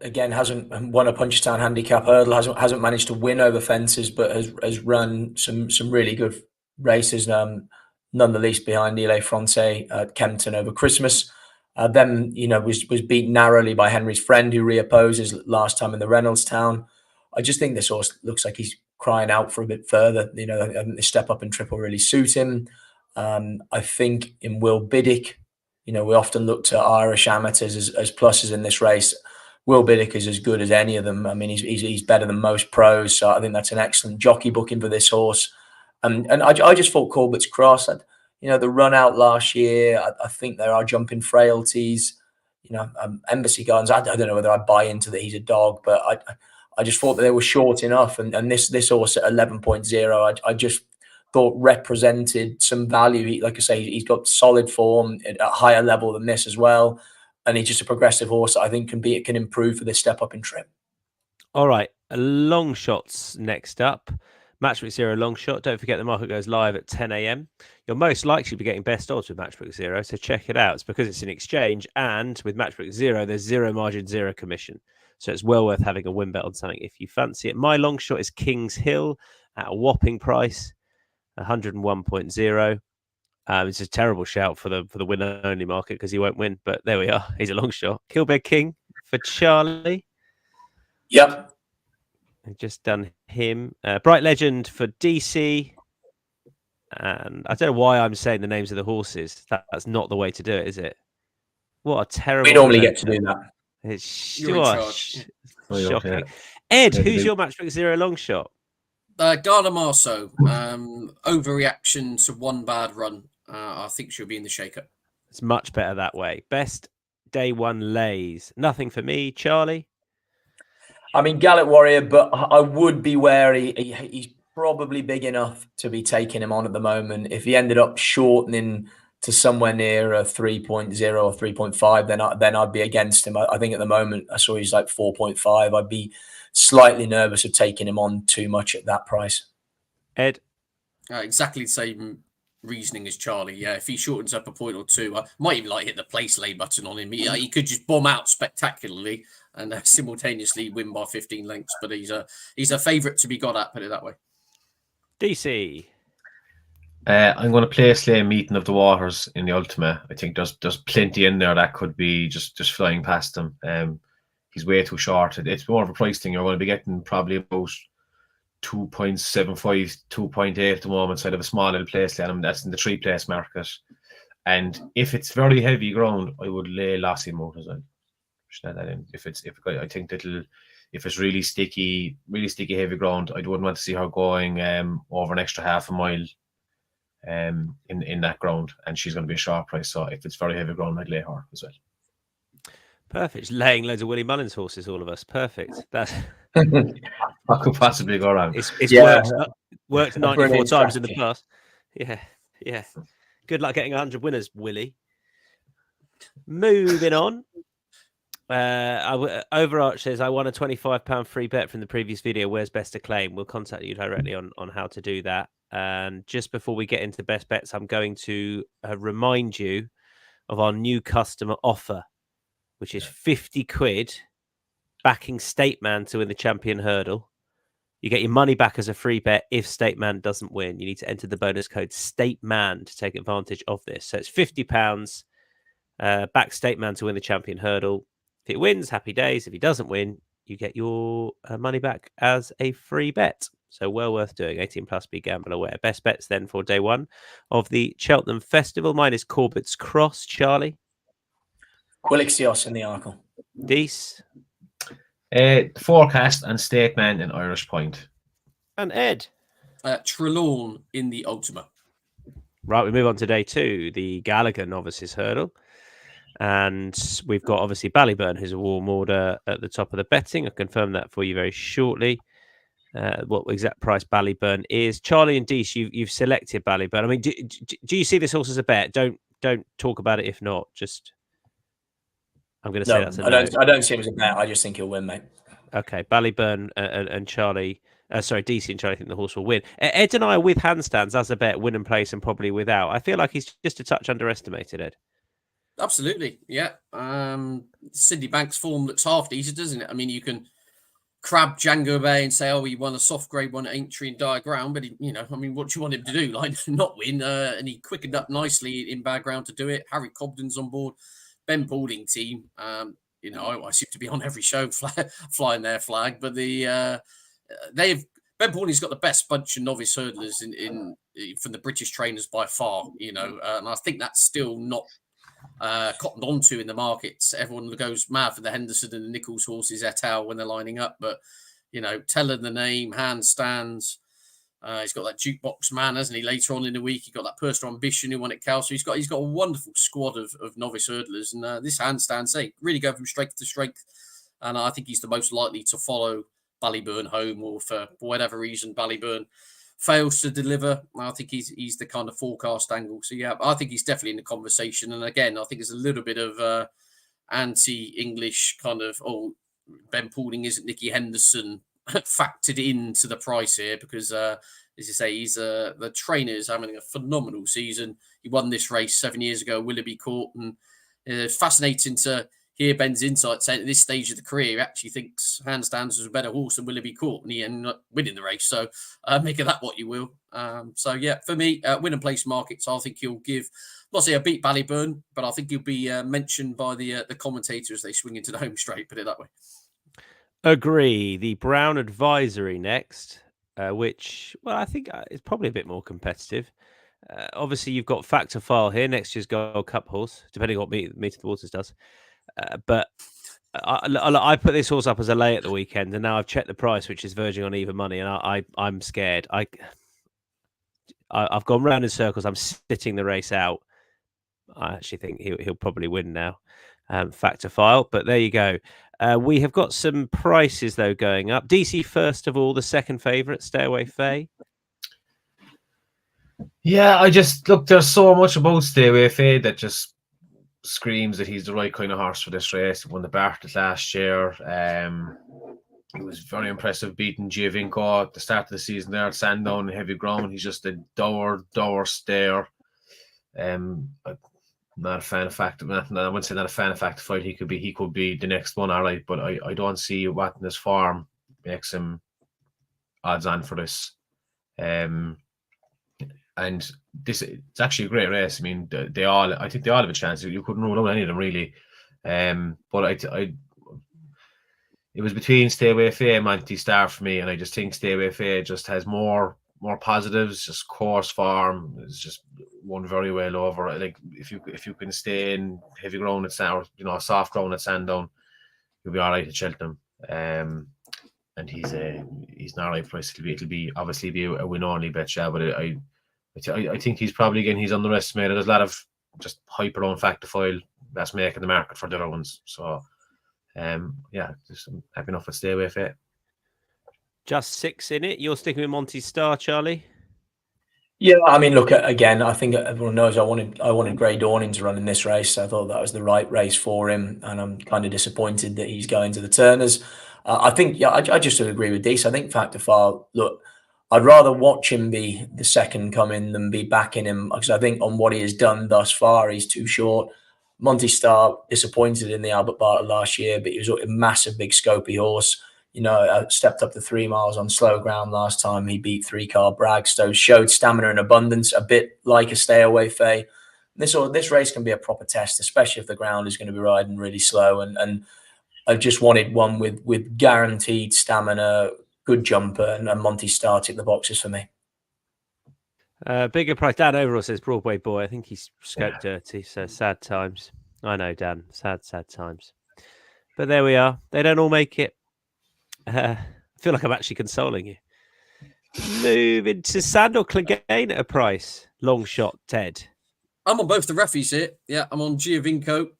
Again, hasn't won a Punchestown handicap hurdle. Hasn't managed to win over fences, but has run some really good races. None the least behind Ile Francais at Kempton over Christmas. Then was beaten narrowly by Henry's Friend, who reopposes last time in the Reynoldstown. I just think this horse looks like he's crying out for a bit further. I think the step up and trip will really suit him. I think in Will Biddick, we often look to Irish amateurs as pluses in this race. Will Biddick is as good as any of them. I mean, he's better than most pros. So I think that's an excellent jockey booking for this horse. And I just thought Corbett's Cross, the run out last year, I think there are jumping frailties. Embassy Gardens, I don't know whether I buy into that he's a dog, but I just thought that they were short enough. And this horse at 11.0, I just thought represented some value. Like I say, he's got solid form at a higher level than this as well. And he's just a progressive horse that I think can improve for this step up in trip. All right. Long shots next up. Matchbook Zero long shot. Don't forget the market goes live at 10 a.m. You'll most likely be getting best odds with Matchbook Zero, so check it out. It's because it's an exchange, and with Matchbook Zero, there's zero margin, zero commission. So it's well worth having a win bet on something if you fancy it. My long shot is Kings Hill at a whopping price, 101.0. It's a terrible shout for the winner only market because he won't win, but there we are. He's a long shot. Killbed King for Charlie. Yep. I've just done him. Bright Legend for DC. And I don't know why I'm saying the names of the horses. That's not the way to do it, is it? What a terrible. We normally get to do that. It's You're in charge. shocking. Okay. Ed, who's your Matchbook Zero long shot? Garda Marceau, overreaction to one bad run. I think she'll be in the shake-up. It's much better that way. Best day one lays. Nothing for me. Charlie? I mean, Gallet Warrior, but I would be wary. He's probably big enough to be taking him on at the moment. If he ended up shortening to somewhere near a 3.0 or 3.5, then I'd be against him. I think at the moment, I saw he's like 4.5. I'd be slightly nervous of taking him on too much at that price. Ed? Exactly the same reasoning as Charlie. Yeah, if he shortens up a point or two, I might even hit the place lay button on him. He could just bomb out spectacularly and simultaneously win by 15 lengths. But he's a favourite to be got at, put it that way. DC? I'm going to play Slay Meeting of the Waters in the Ultima. I think there's plenty in there that could be just flying past him. He's way too short. It's more of a price thing. You're going to be getting probably about 2.75, 2.8 at the moment, side of a small little place. That's in the 3-place market. And if it's very heavy ground, I would lay Lassie Moat as well. That in. I think that'll, if it's really sticky heavy ground, I wouldn't want to see her going over an extra half a mile in that ground, and she's going to be a sharp price. So if it's very heavy ground, I'd lay her as well. Perfect. Laying loads of Willie Mullins horses, all of us. Perfect. That's What could possibly go wrong? it's Yeah. worked 94 Brilliant times in the strategy. past. Yeah. Good luck getting 100 winners, Willie. Moving on. Overarch says, I won a £25 free bet from the previous video. Where's best to claim? We'll contact you directly on how to do that. And just before we get into best bets, I'm going to remind you of our new customer offer, which is 50 quid backing State Man to win the Champion Hurdle. You get your money back as a free bet if State Man doesn't win. You need to enter the bonus code StateMan to take advantage of this. So it's £50 back State Man to win the Champion Hurdle. If it wins, happy days. If he doesn't win, you get your money back as a free bet. So well worth doing. 18 plus, BeGambleAware. Best bets then for day one of the Cheltenham Festival. Mine is Corbett's Cross. Charlie? Quilixios in the Arkle. Dease? Forecast and State Man in Irish Point. And Ed? Trelawn in the Ultima. Right, we move on to day two, the Gallagher Novices Hurdle. And we've got obviously Ballyburn, who's a warm order at the top of the betting. I'll confirm that for you very shortly. What exact price Ballyburn is. Charlie and Dease, you've selected Ballyburn. I mean, do you see this horse as a bet? Don't talk about it if not. Just I'm going to say that's a no. I don't see him as a bet. I just think he'll win, mate. Okay, Ballyburn and Charlie. Deasy and Charlie think the horse will win. Ed and I are with handstands as a bet, win and place, and probably without. I feel like he's just a touch underestimated, Ed. Absolutely, yeah. Sydney Banks' form looks half decent, doesn't it? I mean, you can crab Django Bay and say, "Oh, he won a soft grade 1 Aintree and Dire Ground," but what do you want him to do? Like, not win? And he quickened up nicely in bad ground to do it. Harry Cobden's on board. Ben Paulding team. I seem to be on every show flying their flag, but Ben Paulding's got the best bunch of novice hurdlers in from the British trainers by far. And I think that's still not cottoned onto in the markets. Everyone goes mad for the Henderson and the Nichols horses et al. When they're lining up, but telling the name, handstands. He's got that jukebox man, hasn't he? Later on in the week, he got that personal ambition who won at Cal. So he's got a wonderful squad of novice hurdlers, and this handstand really go from strength to strength. And I think he's the most likely to follow Ballyburn home, or for whatever reason Ballyburn fails to deliver. I think he's the kind of forecast angle. So yeah, I think he's definitely in the conversation. And again, I think there's a little bit of anti-English kind of, Ben Paulding isn't Nicky Henderson factored into the price here because, as you say, he's the trainer is having a phenomenal season. He won this race 7 years ago, Willoughby Court, and it's fascinating to hear Ben's insight saying at this stage of the career, he actually thinks Handstands was a better horse than Willoughby Court, and he ended up winning the race. So make of that what you will. So yeah, for me, win and place markets, I think he'll give. Not say a beat Ballyburn, but I think he'll be mentioned by the commentator as they swing into the home straight. Put it that way. Agree. The Brown Advisory next, which, well, I think is probably a bit more competitive. Obviously, you've got Factor File here, next year's Gold Cup horse, depending on what Meet of the Waters does. But I put this horse up as a lay at the weekend, and now I've checked the price, which is verging on even money, and I'm scared. I've gone round in circles. I'm sitting the race out. I actually think he'll probably win now. Factor File, but there you go. We have got some prices though going up. Deasy first of all, the second favourite, Stay Away Faye. Yeah, I just look. There's so much about Stay Away Faye that just screams that he's the right kind of horse for this race. He won the Bartlett last year. He was very impressive beating Giovinco at the start of the season there at Sandown, heavy ground. He's just a dour stare. Not a fan of Factor. I wouldn't say not a fan of Factor Fight. He could be the next one, all right. But I don't see what in his form makes him odds on for this. And it's actually a great race. I mean, I think they all have a chance. You couldn't rule out any of them really. But it was between Stay Away Faye and Monty Star for me, and I just think Stay Away Faye just has more positives. Just course form is just won very well over. Like if you can stay in heavy ground at Sandown, soft ground at Sandown, you'll be all right at Cheltenham. And he's an all right price. It'll be obviously a win only bet, yeah. But I think he's probably he's underestimated. There's a lot of just hype around Factor File that's making the market for the other ones. So. Just happy enough with Stay Away Faye. Just 6 in it. You're sticking with Monty Star, Charlie? Yeah, I mean, look, again, I think everyone knows I wanted Grey Dawning to run in this race. I thought that was the right race for him, and I'm kind of disappointed that he's going to the Turners. I think, I just agree with Deasy. I think Factor File, look, I'd rather watch him be the second come in than be backing him, because I think on what he has done thus far, he's too short. Monty Star disappointed in the Albert Bartlett last year, but he was a massive, big, scopy horse. Stepped up to 3 miles on slow ground last time. He beat 3-car Bragstow, showed stamina in abundance, a bit like a Stay Away Faye. This race can be a proper test, especially if the ground is going to be riding really slow. And I just wanted one with guaranteed stamina, good jumper, and Monty Star ticked the boxes for me. Bigger price. Dan Overall says Broadway boy. I think he's scoped dirty. So sad times. I know, Dan. Sad times. But there we are. They don't all make it. I feel like I'm actually consoling you. Move into Sandor Clegane at a price. Long shot, Ted. I'm on both the referees here. Yeah, I'm on Giovinco.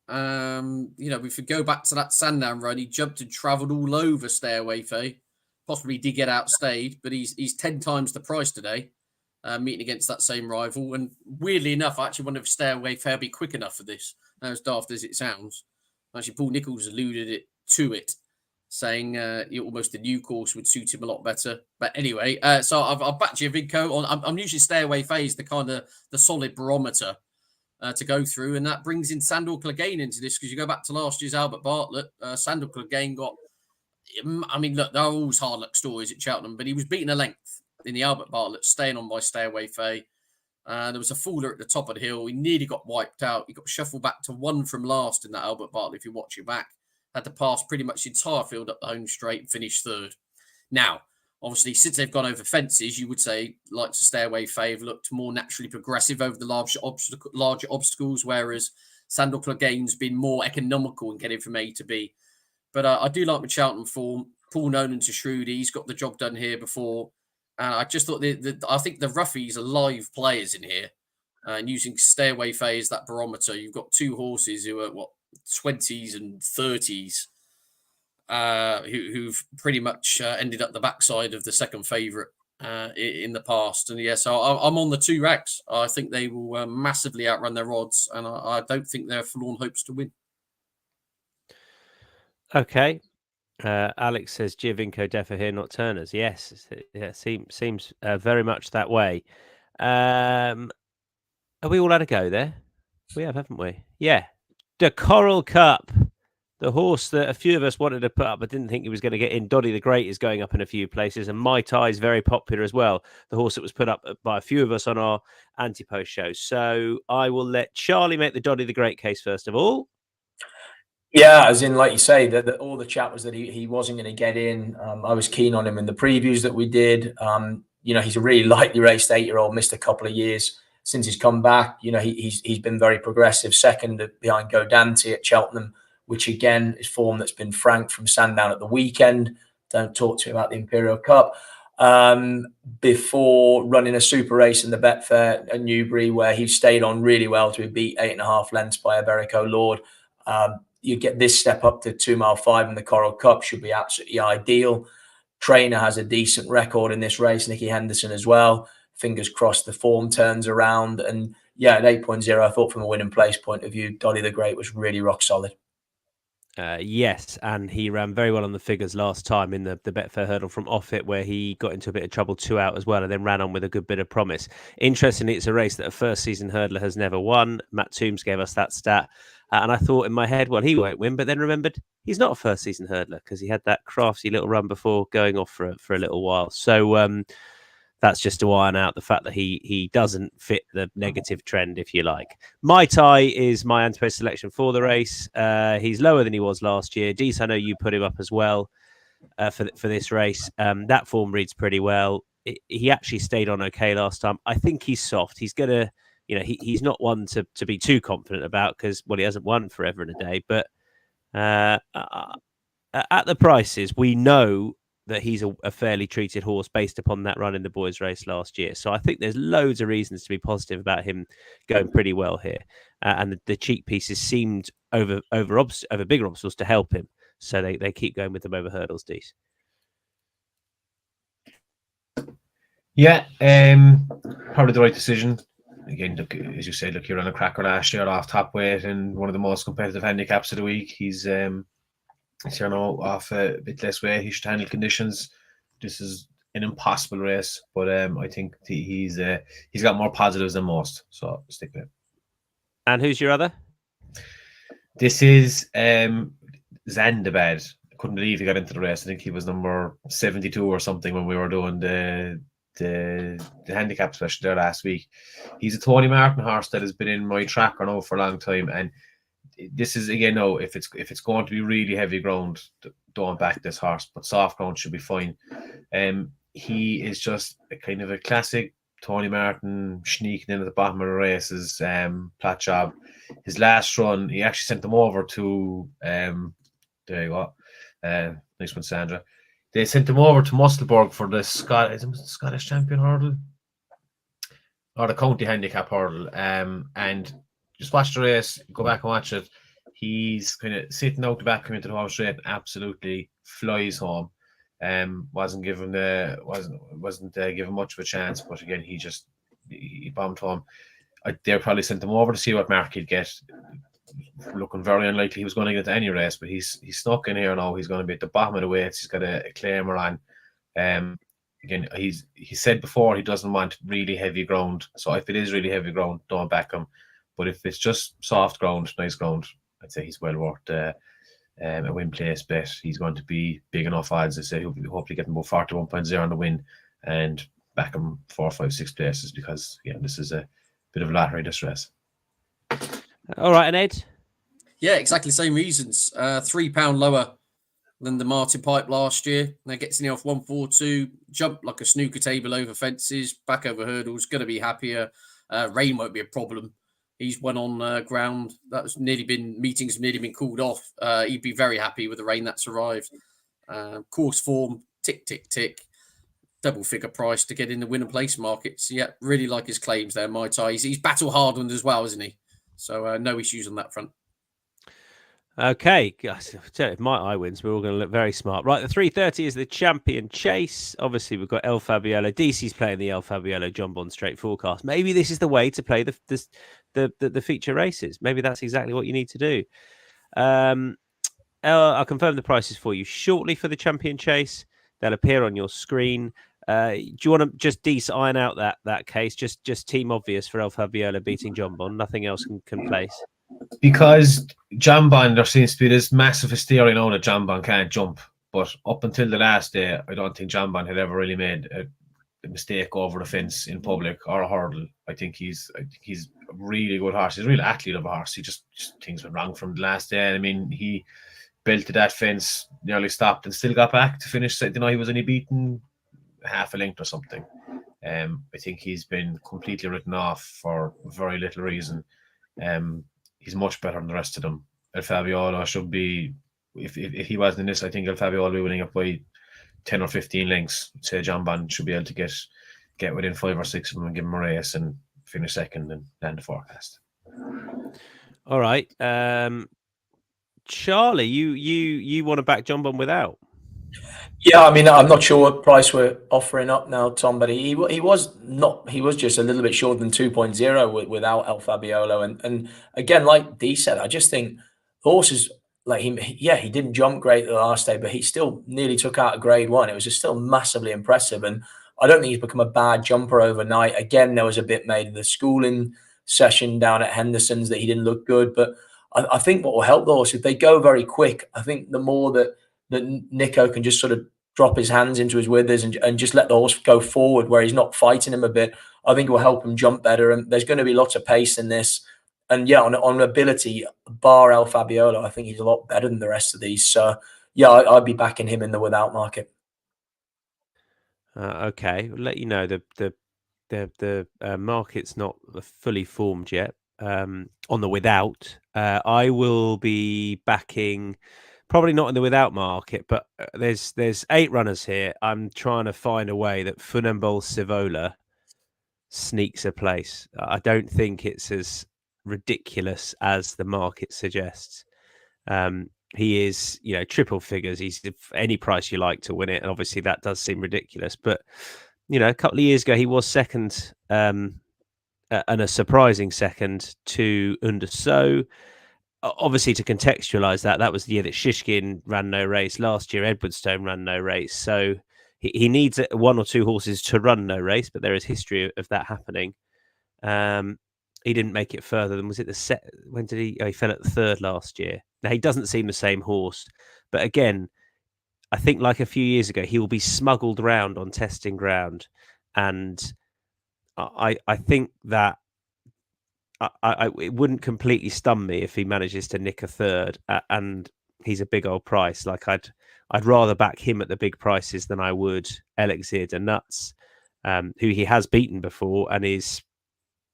If we go back to that Sandown run, he jumped and travelled all over Stay Away Faye. Possibly did get outstayed, but he's 10 times the price today. Meeting against that same rival. And weirdly enough, I actually wonder if Stay Away Fair be quick enough for this. As daft as it sounds. Actually, Paul Nicholls alluded to it, saying almost the new course would suit him a lot better. But anyway, so I've backed Giovinco on. I'm usually Stay Away Faye is the kind of the solid barometer to go through, and that brings in Sandor Clegane into this, because you go back to last year's Albert Bartlett. Sandor Clegane got. I mean, look, there are always hard luck stories at Cheltenham, but he was beaten a length in the Albert Bartlett, staying on by Stay Away Faye. There was a fooler at the top of the hill. He nearly got wiped out. He got shuffled back to 1 from last in that Albert Bartlett, if you watch it back. Had to pass pretty much the entire field up the home straight and finish 3rd. Now, obviously, since they've gone over fences, you would say, like to Stay Away Faye, have looked more naturally progressive over the larger obstacles, whereas Sandor Clegane's been more economical in getting from A to B. But I do like Micheál form. Paul Nolan to Shrewdy. He's got the job done here before. And I just thought I think the roughies are live players in here. And using Stay Away Faye as that barometer, you've got 2 horses who are 20s and 30s, who've pretty much ended up the backside of the second favourite in the past. And so I'm on the 2 racks. I think they will massively outrun their odds, and I don't think they're forlorn hopes to win. Okay. Alex says Giovinco Defo here, not Turners. Yes, it seems very much that way. Have we all had a go there? We have, haven't we? Yeah. The Coral Cup, the horse that a few of us wanted to put up but didn't think he was going to get in. Doddy the Great is going up in a few places, and Mai Tai is very popular as well. The horse that was put up by a few of us on our anti-post show. So I will let Charlie make the Doddy the Great case first of all. Yeah, as in, like you say, that all the chat was that he wasn't going to get in. I was keen on him in the previews that we did. He's a really lightly raced 8-year-old, missed a couple of years since he's come back. He's been very progressive, second behind Godante at Cheltenham, which again is form that's been franked from Sandown at the weekend. Don't talk to me about the Imperial Cup. Before running a super race in the Betfair at Newbury, where he stayed on really well to be beat 8.5 lengths by Iberico Lord. You get this step up to 2 mile 5 in the Coral Cup should be absolutely ideal. Trainer has a decent record in this race, Nicky Henderson as well. Fingers crossed the form turns around. And yeah, at 8.0, I thought from a winning place point of view, Doddy the Great was really rock solid. Yes, and he ran very well on the figures last time in the Betfair Hurdle from off it, where he got into a bit of trouble 2 out as well, and then ran on with a good bit of promise. Interestingly, it's a race that a first season hurdler has never won. Matt Toombs gave us that stat, and I thought in my head, well, he won't win, but then remembered he's not a first season hurdler because he had that crafty little run before going off for a little while. So that's just to iron out the fact that he doesn't fit the negative trend, if you like. Mai Tai is my anti-post selection for the race. He's lower than he was last year. Deasy, I know you put him up as well for this race. That form reads pretty well. He actually stayed on okay last time. I think he's soft. He's going to, he's not one to be too confident about because, well, he hasn't won forever and a day. But at the prices, we know that he's a fairly treated horse based upon that run in the boys' race last year. So I think there's loads of reasons to be positive about him going pretty well here. And the cheek pieces seemed over bigger obstacles to help him. So they keep going with them over hurdles, Dees. Yeah, probably the right decision. Again, look, as you said, he ran a cracker last year off top weight and one of the most competitive handicaps of the week. He's off a bit less weight. He should handle conditions. This is an impossible race, but I think he's got more positives than most. So stick with him. And who's your other? This is Zandabad. I couldn't believe he got into the race. I think he was number 72 or something when we were doing the handicap special there last week. He's a Tony Martin horse that has been in my tracker now for a long time, and this is again if it's going to be really heavy ground, don't back this horse, but soft ground should be fine. He is just a kind of a classic Tony Martin sneaking in at the bottom of the races, plat job. His last run, he actually sent them over to there you go. Nice one, Sandra. They sent him over to Musselburgh for the Scottish Champion Hurdle or the County Handicap Hurdle. And just watch the race, go back and watch it. He's kind of sitting out the back, coming to the home straight, absolutely flies home. Wasn't given much of a chance, but again, he bombed home. They probably sent him over to see what mark he'd get. Looking very unlikely he was going to get into any race, but he's snuck in here now. He's going to be at the bottom of the weights. He's got a claimer on. Again, he said before he doesn't want really heavy ground. So if it is really heavy ground, don't back him. But if it's just soft ground, nice ground, I'd say he's well worth a win place bet. He's going to be big enough odds. I say he'll be hopefully getting about 41.0 on the win and back him 4, 5, 6 places because this is a bit of a lottery, this race. All right, and Ed? Yeah, exactly the same reasons. £3 lower than the Martin Pipe last year. Now gets in off 142, jump like a snooker table over fences, back over hurdles, going to be happier. Rain won't be a problem. He's won on ground. Meetings have nearly been called off. He'd be very happy with the rain that's arrived. Course form, tick, tick, tick. Double figure price to get in the winner place markets. Yeah, really like his claims there, Mai Tai. He's battle hardened as well, isn't he? So no issues on that front. Okay, if my eye wins, we're all going to look very smart. Right, the 3:30 is the Champion Chase. Obviously, we've got El Fabiolo. Deasy's playing the El Fabiolo John Bond straight forecast. Maybe this is the way to play the feature races. Maybe that's exactly what you need to do. I'll confirm the prices for you shortly for the Champion Chase. They'll appear on your screen. Do you want to just iron out that case? Just team obvious for El Fabiola beating John Bond. Nothing else can place. Because Jambon, there seems to be this massive hysteria now that Jambon can't jump. But up until the last day, I don't think Jambon had ever really made a mistake over the fence in public or a hurdle. I think he's a really good horse. He's a real athlete of a horse. He just things went wrong from the last day. I mean, he belted that fence, nearly stopped, and still got back to finish. He was only beaten half a length or something. I think he's been completely written off for very little reason. He's much better than the rest of them. El Fabiola should be, if he wasn't in this, I think El Fabiola will be winning up by 10 or 15 lengths. Say John Bond should be able to get within 5 or 6 of them and give him a race and finish second and land the forecast. All right. Charlie, you want to back John Bond without? Yeah, I mean, I'm not sure what price we're offering up now, Tom, but he was just a little bit shorter than 2.0 without El Fabiola. And again, like Dee said, I just think horses like him, he didn't jump great the last day, but he still nearly took out a grade 1. It was just still massively impressive. And I don't think he's become a bad jumper overnight. Again, there was a bit made of the schooling session down at Henderson's that he didn't look good. But I think what will help the horse, if they go very quick, I think the more that Nico can just sort of drop his hands into his withers and just let the horse go forward where he's not fighting him a bit, I think it will help him jump better. And there's going to be lots of pace in this. And yeah, on ability, bar El Fabiola, I think he's a lot better than the rest of these. So yeah, I'd be backing him in the without market. Okay, we'll let you know the market's not fully formed yet. On the without, I will be backing. Probably not in the without market, but there's 8 runners here. I'm trying to find a way that Funambole Sivola sneaks a place. I don't think it's as ridiculous as the market suggests. He is, triple figures. He's any price you like to win it, and obviously that does seem ridiculous. But a couple of years ago he was second, and a surprising second to Underso. Obviously, to contextualize that was the year that Shishkin ran no race. Last year, Edwardstone ran no race. So he needs 1 or 2 horses to run no race, but there is history of that happening. He didn't make it further than, was it the set? When did he? Oh, he fell at the 3rd last year. Now, he doesn't seem the same horse. But again, I think like a few years ago, he will be smuggled around on testing ground. And I think that it wouldn't completely stun me if he manages to nick a 3rd, and he's a big old price. Like I'd rather back him at the big prices than I would Elixir de Nuts, who he has beaten before and is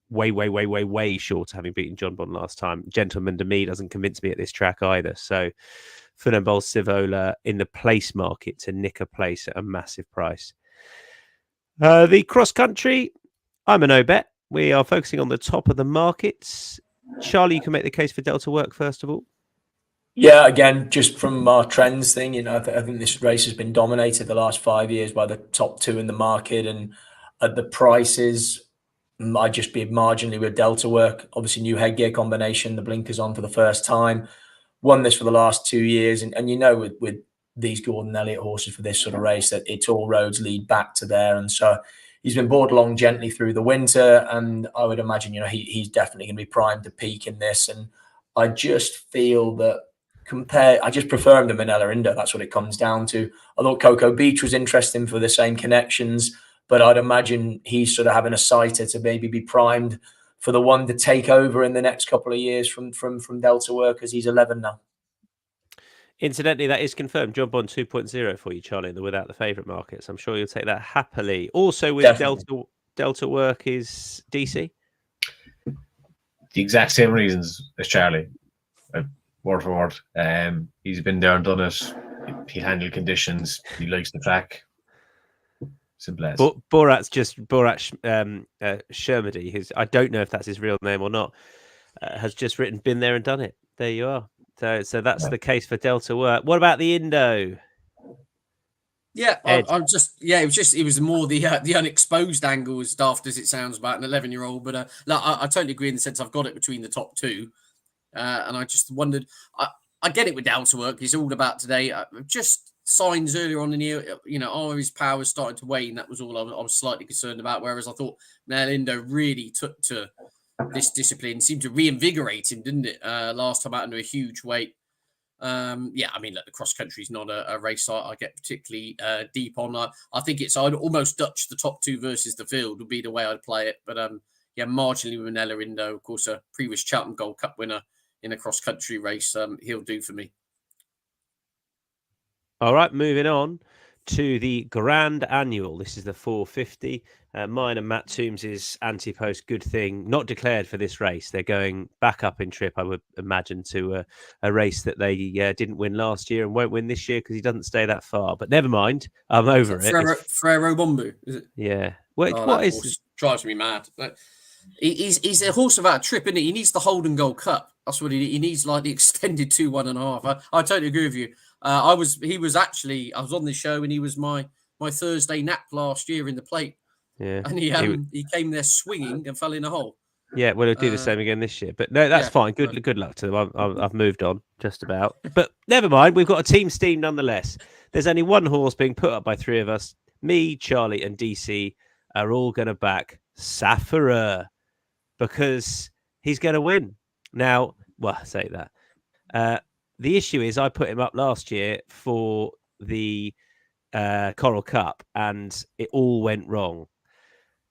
way short of having beaten John Bond last time. Gentleman de Me doesn't convince me at this track either. So Funambole Sivola in the place market to nick a place at a massive price. The cross country, I'm a no bet. We are focusing on the top of the markets. Charlie, you can make the case for Delta Work first of all. Yeah, again, just from our trends thing, I think this race has been dominated the last 5 years by the top 2 in the market, and at the prices, I'd just be marginally with Delta Work. Obviously, new headgear combination, the blinkers on for the first time. Won this for the last 2 years, and with these Gordon Elliott horses for this sort of race, that it's all roads lead back to there, and so he's been brought along gently through the winter, and I would imagine, he's definitely going to be primed to peak in this. And I just feel that I just prefer him to Manila Indo. That's what it comes down to. I thought Cocoa Beach was interesting for the same connections, but I'd imagine he's sort of having a sighter to maybe be primed for the one to take over in the next couple of years from Delta Work, as he's 11 now. Incidentally, that is confirmed. John Bond 2.0 for you, Charlie, in the without the favourite markets. I'm sure you'll take that happily. Also with Delta Work is DC. The exact same reasons as Charlie, word for word. He's been there and done it. He handled conditions. He likes the track. Simple as. Borat Shermady, who's, I don't know if that's his real name or not, has just written "Been there and done it." There you are. So that's the case for Delta Work. What about the Indo? Yeah, it was more the unexposed angle, as daft as it sounds, about an 11-year-old. But I totally agree in the sense I've got it between the top 2, and I just wondered. I get it with Down to Work. It's all about today. Just signs earlier on in the year, his power was starting to wane. That was all I was slightly concerned about. Whereas I thought Micheál really took to this discipline, seemed to reinvigorate him, didn't it? Last time out under a huge weight. I mean, look, the cross country is not a race I get particularly deep on. I think I'd almost Dutch the top two versus the field would be the way I'd play it. But marginally with Micheál, of course, a previous Cheltenham Gold Cup winner in a cross country race, he'll do for me. All right, moving on to the Grand Annual. This is the 450. Mine and Matt Toombs' anti-post good thing, not declared for this race. They're going back up in trip, I would imagine, to a race that they didn't win last year and won't win this year because he doesn't stay that far. But never mind, I'm over it. Frero Bombu, is it? Yeah. What is? Drives me mad. He's a horse without a trip, isn't he? He needs the Holden Gold Cup. That's what he needs, like the extended 2 1.5. I totally agree with you. I was on this show and he was my Thursday nap last year in the plate. Yeah, and he came there swinging and fell in a hole. Yeah, well, he'll do the same again this year. But no, that's fine. Good luck to them. I've moved on just about. But never mind. We've got a team steam nonetheless. There's only one horse being put up by 3 of us. Me, Charlie, and Deasy are all going to back Safara because he's going to win. Now, well, I say that. The issue is I put him up last year for the Coral Cup and it all went wrong.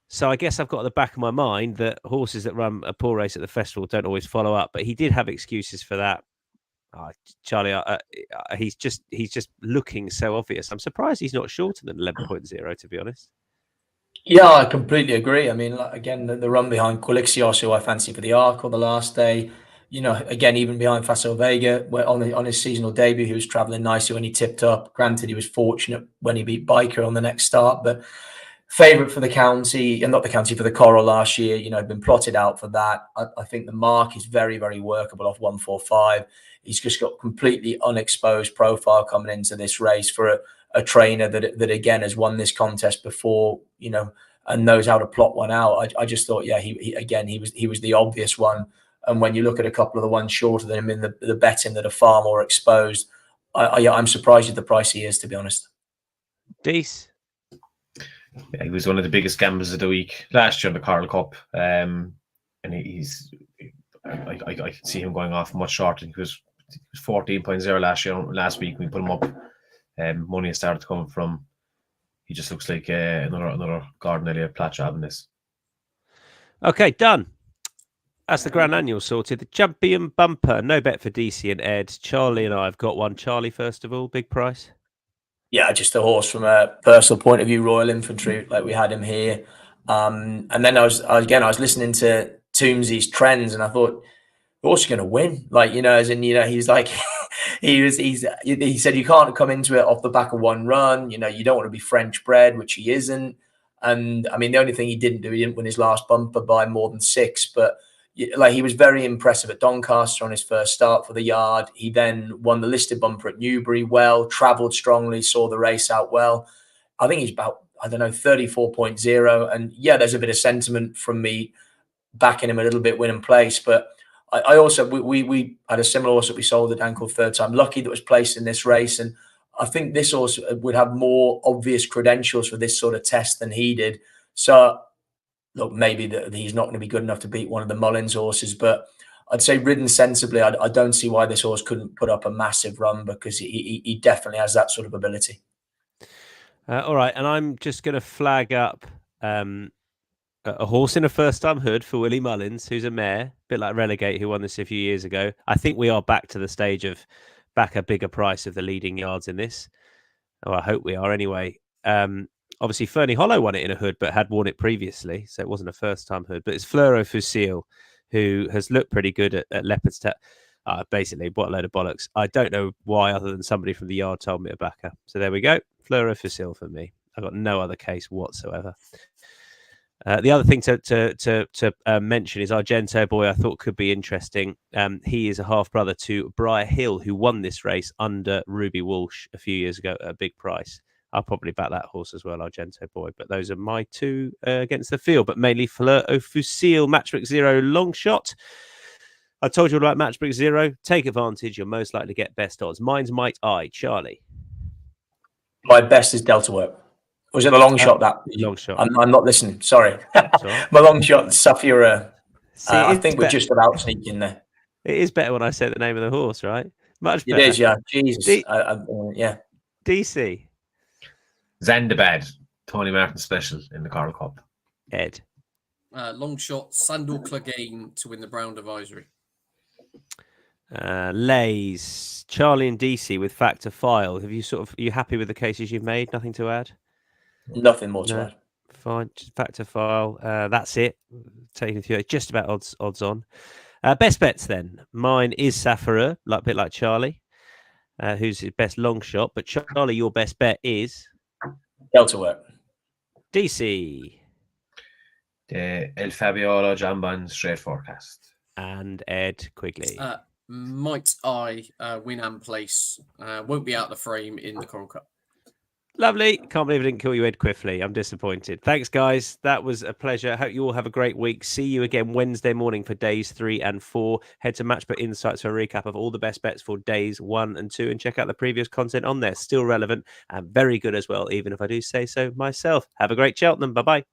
So I guess I've got at the back of my mind that horses that run a poor race at the festival don't always follow up, but he did have excuses for that. Charlie, he's just looking so obvious. I'm surprised he's not shorter than 11.0, to be honest. Yeah, I completely agree. I mean, again, the run behind Quigley, who I fancy for the Arc on the last day. Again, even behind Facile Vega, where on his seasonal debut, he was travelling nicely when he tipped up. Granted, he was fortunate when he beat Biker on the next start, but favourite for the county, and not the county, for the Coral last year, had been plotted out for that. I think the mark is very, very workable off 145. He's just got completely unexposed profile coming into this race for a trainer that again has won this contest before, and knows how to plot one out. I just thought, he was the obvious one. And when you look at a couple of the ones shorter than him in the betting that are far more exposed, I'm surprised at the price he is, to be honest. Dees. Yeah, he was one of the biggest gambles of the week last year in the Coral Cup. And I can see him going off much shorter. He was 14.0 last week. We put him up. Money has started to come from. He just looks like another Gordon Elliott plat job in this. Okay, done. That's the Grand Annual sorted. The Champion Bumper. No bet for DC and Ed. Charlie and I have got one. Charlie, first of all, big price. Yeah, just a horse from a personal point of view, Royal Infantry, like we had him here. And then I was listening to Tooms's trends, and I thought, the horse is going to win. He's like, he said you can't come into it off the back of one run. You don't want to be French bred, which he isn't. And I mean, the only thing he didn't win his last bumper by more than 6, but he was very impressive at Doncaster on his first start for the yard. He then won the listed bumper at Newbury travelled strongly, saw the race out well. I think he's about, 34.0. And yeah, there's a bit of sentiment from me backing him a little bit, win and place. But I also, we had a similar horse that we sold at Ankle Third Time Lucky that was placed in this race. And I think this horse would have more obvious credentials for this sort of test than he did. So, look, maybe he's not going to be good enough to beat one of the Mullins horses, but I'd say ridden sensibly, I don't see why this horse couldn't put up a massive run because he definitely has that sort of ability. All right, and I'm just going to flag up a horse in a first-time hood for Willie Mullins, who's a mare, a bit like Relegate, who won this a few years ago. I think we are back to the stage of back a bigger price of the leading yards in this. Or I hope we are anyway. Obviously, Fernie Hollow won it in a hood, but had worn it previously, so it wasn't a first-time hood. But it's Fleur au Fusil, who has looked pretty good at Leopard's Tap. Basically, what a load of bollocks. I don't know why, other than somebody from the yard told me to back her. So there we go. Fleur au Fusil for me. I've got no other case whatsoever. The other thing to mention is Argento Boy. I thought could be interesting. He is a half brother to Briar Hill, who won this race under Ruby Walsh a few years ago at a big price. I'll probably back that horse as well, Argento Boy. But those are my 2 against the field, but mainly Fleur au Fusil, Matchbook 0 long shot. I told you all about Matchbook Zero. Take advantage. You're most likely to get best odds. Mine's Might I, Charlie. My best is Delta Work. Was it a long shot? That long shot. I'm not listening. Sorry. Right. My long shot, Safira. See, I think we're just about sneaking there. It is better when I say the name of the horse, right? Much better. It is, yeah. Jesus. Yeah. DC. Zandabad, Tony Martin special in the Coral Cup. Ed. Long shot, Sandal Clegane to win the Brown Advisory. Lays, Charlie and DC with Factor File. Have you are you happy with the cases you've made? Nothing to add? Nothing more to add. Fine. Just Factor File. That's it. Taking you just about odds on. Best bets then. Mine is Safira, a bit like Charlie, who's his best long shot. But Charlie, your best bet is Delta Work. DC. El Fabiola Jamban straight forecast. And Ed Quigley. Might I win and place? Won't be out of the frame in the Coral Cup. Lovely. Can't believe I didn't kill you, Ed Quiffley. I'm disappointed. Thanks, guys. That was a pleasure. Hope you all have a great week. See you again Wednesday morning for days 3 and 4. Head to Matchbook Insights for a recap of all the best bets for days 1 and 2 and check out the previous content on there. Still relevant and very good as well, even if I do say so myself. Have a great Cheltenham. Bye-bye.